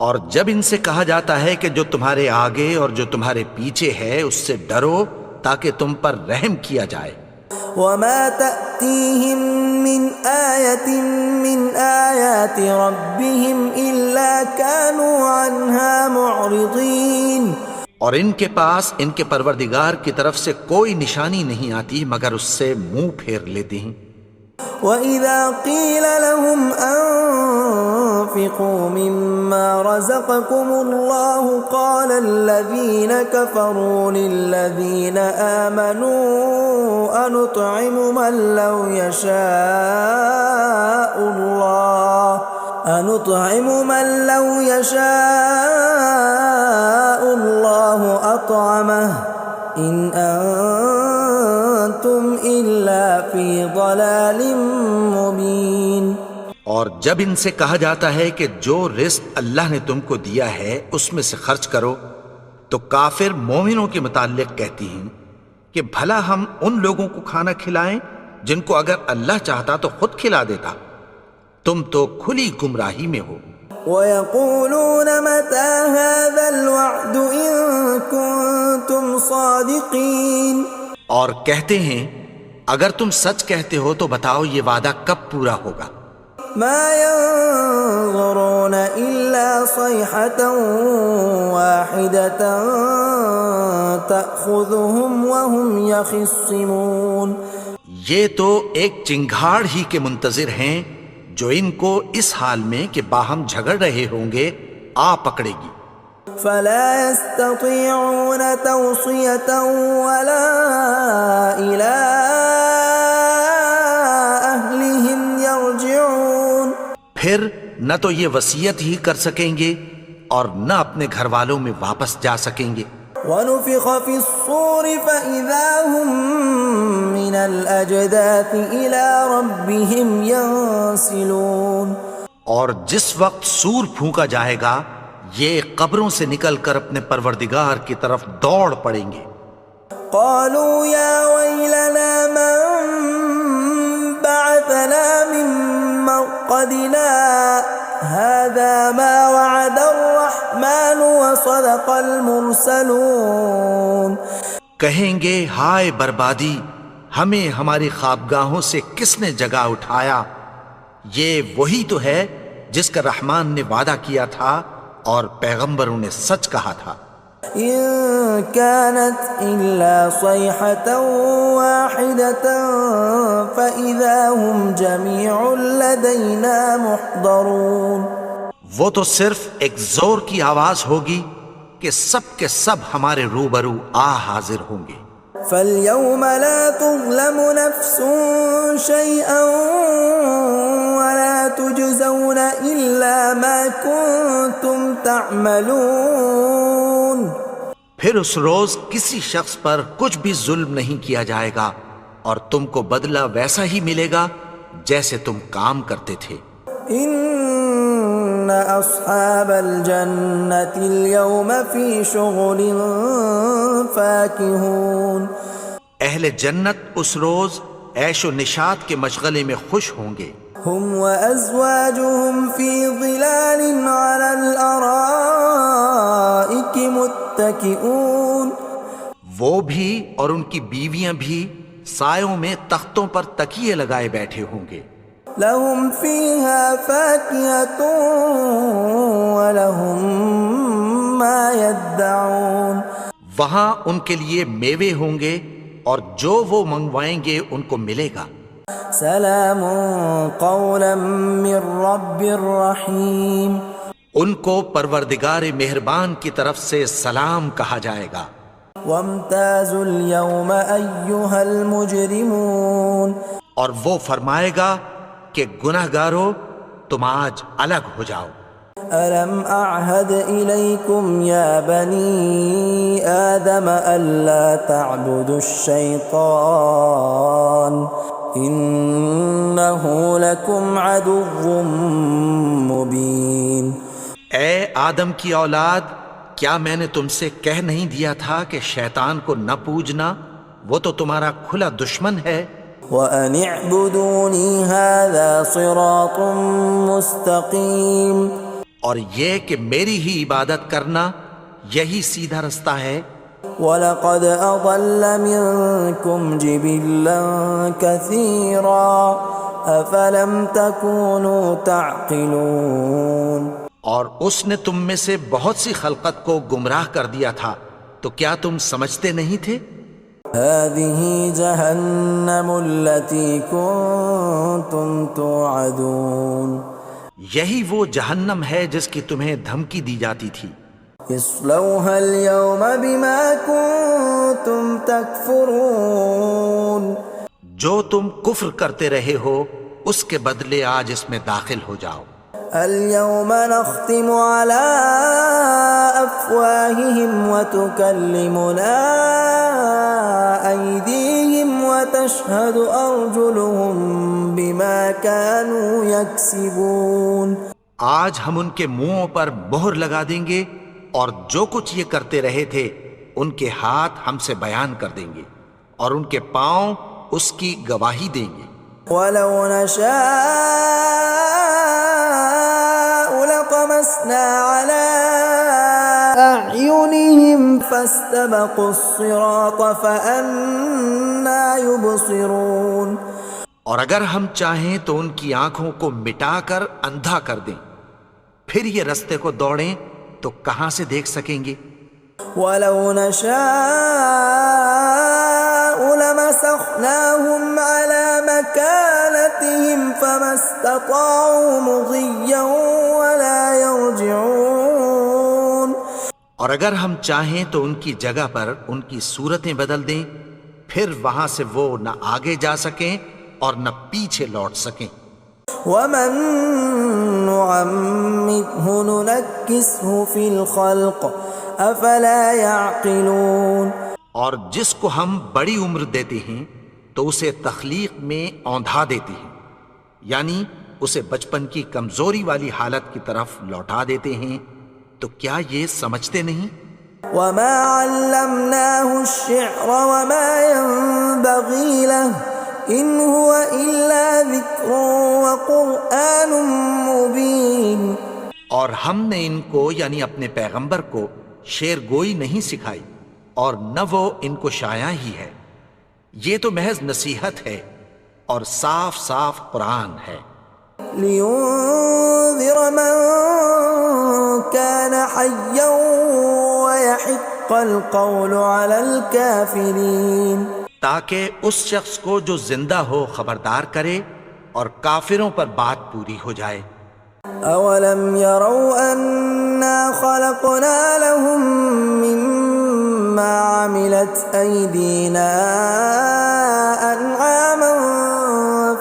اور جب ان سے کہا جاتا ہے کہ جو تمہارے آگے اور جو تمہارے پیچھے ہے اس سے ڈرو تاکہ تم پر رحم کیا جائے. وَمَا تَأْتِيهِم مِّنْ آيَةٍ مِّنْ آيَاتِ رَبِّهِمْ إِلَّا كَانُوا عَنْهَا مُعْرِضِينَ. اور ان کے پاس ان کے پروردگار کی طرف سے کوئی نشانی نہیں آتی مگر اس سے منہ پھیر لیتے ہیں. وَإِذَا قِيلَ لَهُمْ أَنفِقُوا مِمَّا رَزَقَكُمُ اللَّهُ قَالَ الَّذِينَ كَفَرُوا لِلَّذِينَ آمَنُوا أَنُطْعِمُ مَن لَّوْ يَشَاءُ اللَّهُ أَطْعَمَهُ إِنْ أَنتُمْ إِلَّا فِي ضَلَالٍ مُّبِينٍ. اور جب ان سے کہا جاتا ہے کہ جو رزق اللہ نے تم کو دیا ہے اس میں سے خرچ کرو، تو کافر مومنوں کے متعلق کہتی ہیں کہ بھلا ہم ان لوگوں کو کھانا کھلائیں جن کو اگر اللہ چاہتا تو خود کھلا دیتا. تم تو کھلی گمراہی میں ہو. وَيَقُولُونَ مَتَىٰ هَٰذَا الْوَعْدُ إِن كُنتُمْ صَادِقِينَ. اور کہتے ہیں اگر تم سچ کہتے ہو تو بتاؤ یہ وعدہ کب پورا ہوگا. مَا يَنظُرُونَ إِلَّا صَيْحَةً وَاحِدَةً تَأْخُذُهُمْ وَهُمْ يَخِصِّمُونَ. یہ تو ایک چنگھاڑ ہی کے منتظر ہیں جو ان کو اس حال میں کہ باہم جھگڑ رہے ہوں گے آ پکڑے گی. فَلَا يَسْتَطِيعُونَ تَوْصِيَةً وَلَا إِلَىٰ أَهْلِهِمْ يَرْجِعُونَ. پھر نہ تو یہ وصیت ہی کر سکیں گے اور نہ اپنے گھر والوں میں واپس جا سکیں گے۔ ونفخ في الصور فإذا هم من الأجداث إلى ربهم ينسلون۔ اور جس وقت سور پھونکا جائے گا یہ قبروں سے نکل کر اپنے پروردگار کی طرف دوڑ پڑیں گے۔ قالوا يا ويلنا من بعثنا من مرقدنا هذا ما وعد الرحمن وصدق المرسلون۔ کہیں گے ہائے بربادی، ہمیں ہماری خوابگاہوں سے کس نے جگا اٹھایا؟ یہ وہی تو ہے جس کا رحمان نے وعدہ کیا تھا اور پیغمبروں نے سچ کہا تھا۔ إن كانت إلا صيحة واحدة فإذا هم جميع لدينا محضرون۔ وہ تو صرف ایک زور کی آواز ہوگی کہ سب کے سب ہمارے روبرو حاضر ہوں گے۔ فاليوم لا تظلم نفس شيئا ولا تجزون إلا ما كنتم تعملون۔ پھر اس روز کسی شخص پر کچھ بھی ظلم نہیں کیا جائے گا اور تم کو بدلہ ویسا ہی ملے گا جیسے تم کام کرتے تھے۔ ان اصحاب الجنة اليوم في شغل فاكهون۔ اہل جنت اس روز عیش و نشاط کے مشغلے میں خوش ہوں گے۔ هم وازواجهم في ظلال على الارائك متكئون۔ وہ بھی اور ان کی بیویاں بھی سایوں میں تختوں پر تکیے لگائے بیٹھے ہوں گے۔ لهم فيها فاكهة ولهم ما يدعون۔ وہاں ان کے لیے میوے ہوں گے اور جو وہ منگوائیں گے ان کو ملے گا۔ سلام قولا من رب رحیم۔ ان کو پروردگار مہربان کی طرف سے سلام کہا جائے گا۔ وامتازوا اليوم ایھا المجرمون۔ اور وہ فرمائے گا کہ گنہگارو تم آج الگ ہو جاؤ۔ ألم أعهد إليكم يا بني آدم ألا تعبدوا الشيطان إنه لكم عدو مبين۔ اے آدم کی اولاد، کیا میں نے تم سے کہہ نہیں دیا تھا کہ شیطان کو نہ پوجنا، وہ تو تمہارا کھلا دشمن ہے۔ وَأَنِ اعْبُدُونِي هَذَا صِرَاطٌ مُسْتَقِيمٌ۔ اور یہ کہ میری ہی عبادت کرنا یہی سیدھا رستہ ہے۔ وَلَقَدْ أَضَلَّ مِنكُمْ جِبِلًّا كَثِيرًا أَفَلَمْ تَكُونُوا تَعْقِلُونَ۔ اور اس نے تم میں سے بہت سی خلقت کو گمراہ کر دیا تھا، تو کیا تم سمجھتے نہیں تھے؟ هَذِهِ جَهَنَّمُ الَّتِي كُنتُمْ تُوعَدُونَ۔ یہی وہ جہنم ہے جس کی تمہیں دھمکی دی جاتی تھی۔ اصلوها اليوم بما كنتم تكفرون۔ جو تم کفر کرتے رہے ہو اس کے بدلے آج اس میں داخل ہو جاؤ۔ اليوم نختم على أفواههم وتكلمنا أيديهم وتشهد أرجلهم بما كانوا يكسبون۔ آج ہم ان کے منہوں پر مہر لگا دیں گے اور جو کچھ یہ کرتے رہے تھے ان کے ہاتھ ہم سے بیان کر دیں گے اور ان کے پاؤں اس کی گواہی دیں گے۔ وَلَوْ نَشَاءُ لَطَمَسْنَا عَلَىٰ أَعْيُنِهِمْ فَاسْتَبَقُوا الصِّرَاطَ فَأَنَّىٰ يُبْصِرُونَ۔ اور اگر ہم چاہیں تو ان کی آنکھوں کو مٹا کر اندھا کر دیں، پھر یہ رستے کو دوڑیں تو کہاں سے دیکھ سکیں گے؟ وَلَوْ نَشَاءُ لَمَسَخْنَاهُمْ عَلَىٰ مَكَانَتِهِمْ فَمَا اسْتَطَاعُوا مُضِيًّا وَلَا يَرْجِعُونَ۔ اور اگر ہم چاہیں تو ان کی جگہ پر ان کی صورتیں بدل دیں، پھر وہاں سے وہ نہ آگے جا سکیں اور نہ پیچھے لوٹ سکیں۔ ومن نعمره ننكسه في الخلق افلا يعقلون۔ اور جس کو ہم بڑی عمر دیتے ہیں تو اسے تخلیق میں اوندھا دیتے ہیں، یعنی اسے بچپن کی کمزوری والی حالت کی طرف لوٹا دیتے ہیں، تو کیا یہ سمجھتے نہیں؟ وما علمناه الشعر وما ينبغي له ان هو الا ذکر وقرآن مبین۔ اور ہم نے ان کو یعنی اپنے پیغمبر کو شعر گوئی نہیں سکھائی، اور نہ وہ ان کو شاعر ہی ہے، یہ تو محض نصیحت ہے اور صاف صاف قرآن ہے۔ لِيُنذِرَ مَن كَانَ حَيًّا وَيَحِقَّ الْقَوْلُ عَلَى الْكَافِرِينَ، تاکہ اس شخص کو جو زندہ ہو خبردار کرے اور کافروں پر بات پوری ہو جائے۔ أَوَلَمْ يَرَوْا أَنَّا خَلَقْنَا لَهُم مِّمَّا عَمِلَتْ أَيْدِينَا أَنْعَامًا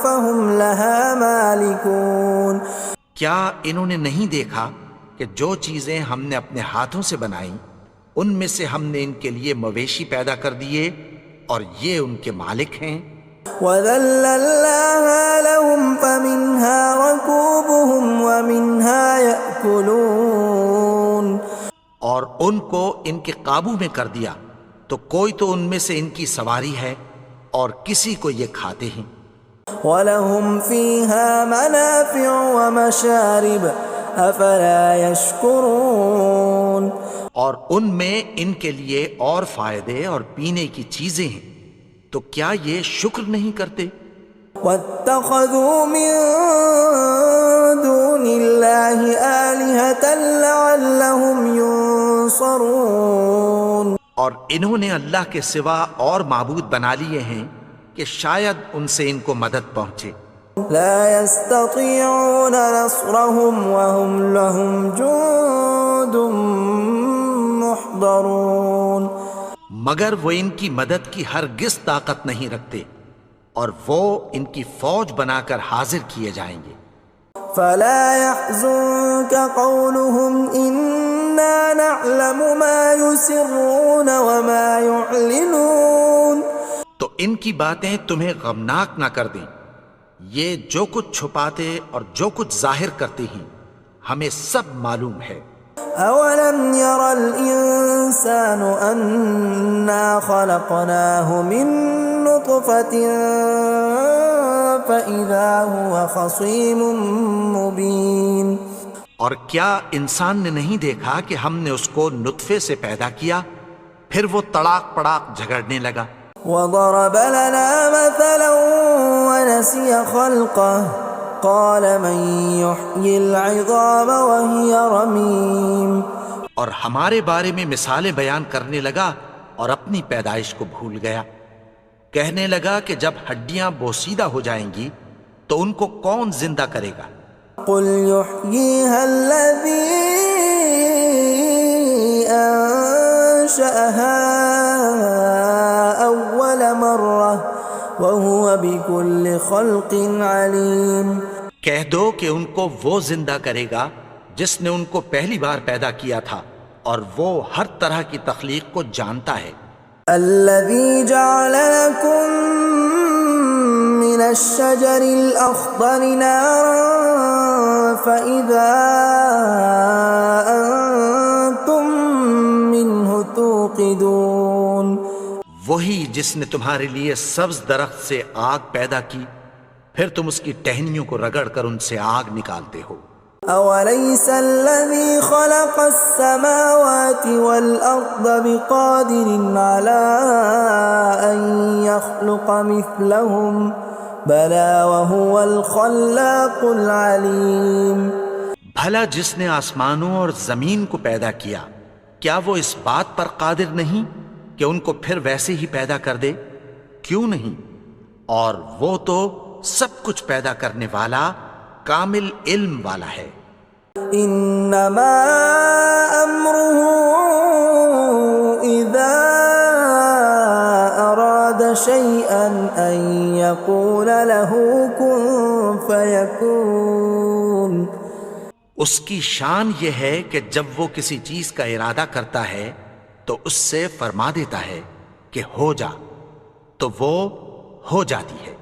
فَهُمْ لَهَا مَالِكُونَ۔ کیا انہوں نے نہیں دیکھا کہ جو چیزیں ہم نے اپنے ہاتھوں سے بنائیں ان میں سے ہم نے ان کے لیے مویشی پیدا کر دیے اور یہ ان کے مالک ہیں۔ وَذَلَّلْنَاهَا لَهُمْ فَمِنْهَا رَكُوبُهُمْ وَمِنْهَا يَأْكُلُونَ، اور ان کو ان کے قابو میں کر دیا تو کوئی تو ان میں سے ان کی سواری ہے اور کسی کو یہ کھاتے ہیں۔ وَلَهُمْ فِيهَا مَنَافِعُ وَمَشَارِبُ أَفَلَا يَشْكُرُونَ، اور ان میں ان کے لیے اور فائدے اور پینے کی چیزیں ہیں، تو کیا یہ شکر نہیں کرتے؟ وَاتَّخَذُوا مِن دُونِ اللَّهِ آلِهَةً لَعَلَّهُمْ يُنصَرُونَ، اور انہوں نے اللہ کے سوا اور معبود بنا لیے ہیں کہ شاید ان سے ان کو مدد پہنچے۔ لا يستطيعون نصرهم وهم لهم جند محضرون، مگر وہ ان کی مدد کی ہرگز طاقت نہیں رکھتے اور وہ ان کی فوج بنا کر حاضر کیے جائیں گے۔ فلا يحزنك قولهم إنا نعلم ما يسرون وما يعلنون، تو ان کی باتیں تمہیں غمناک نہ کر دیں، یہ جو کچھ چھپاتے اور جو کچھ ظاہر کرتے ہیں ہمیں سب معلوم ہے۔ أولم ير الإنسان أنا خلقناه من نطفة فإذا هو خصيم مبين، اور کیا انسان نے نہیں دیکھا کہ ہم نے اس کو نطفے سے پیدا کیا پھر وہ تڑاک پڑاک جھگڑنے لگا۔ وضرب لنا مثلا ونسي خلقه قال من يحيي العظام وهي رميم، اور ہمارے بارے میں مثالیں بیان کرنے لگا اور اپنی پیدائش کو بھول گیا، کہنے لگا کہ جب ہڈیاں بوسیدہ ہو جائیں گی تو ان کو کون زندہ کرے گا؟ قل يحييها الذي أنشأها أول مرة وهو بكل خلق عليم، کہہ دو کہ ان کو وہ زندہ کرے گا جس نے ان کو پہلی بار پیدا کیا تھا اور وہ ہر طرح کی تخلیق کو جانتا ہے۔ الذي جعل لكم من الشجر الأخضر نارا فإذا أنتم منه توقدون، وہی جس نے تمہارے لیے سبز درخت سے آگ پیدا کی پھر تم اس کی ٹہنیوں کو رگڑ کر ان سے آگ نکالتے ہو۔ أوليس الذي خلق السماوات والأرض بقادر على أن يخلق مثلهم بلى وهو الخلاق العليم، بھلا جس نے آسمانوں اور زمین کو پیدا کیا کیا وہ اس بات پر قادر نہیں کہ ان کو پھر ویسے ہی پیدا کر دے؟ کیوں نہیں، اور وہ تو سب کچھ پیدا کرنے والا کامل علم والا ہے۔ انما امره اذا اراد أراد شيئا أن يقول له كن فيكون. اس کی شان یہ ہے کہ جب وہ کسی چیز کا ارادہ کرتا ہے تو اس سے فرما دیتا ہے کہ ہو جا، تو وہ ہو جاتی ہے۔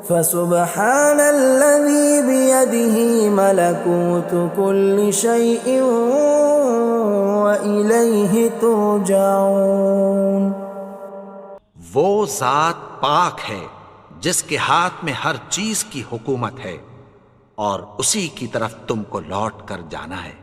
فسبحان الذي بيده ملكوت كل شيء وإليه ترجعون. وہ ذات پاک ہے جس کے ہاتھ میں ہر چیز کی حکومت ہے اور اسی کی طرف تم کو لوٹ کر جانا ہے۔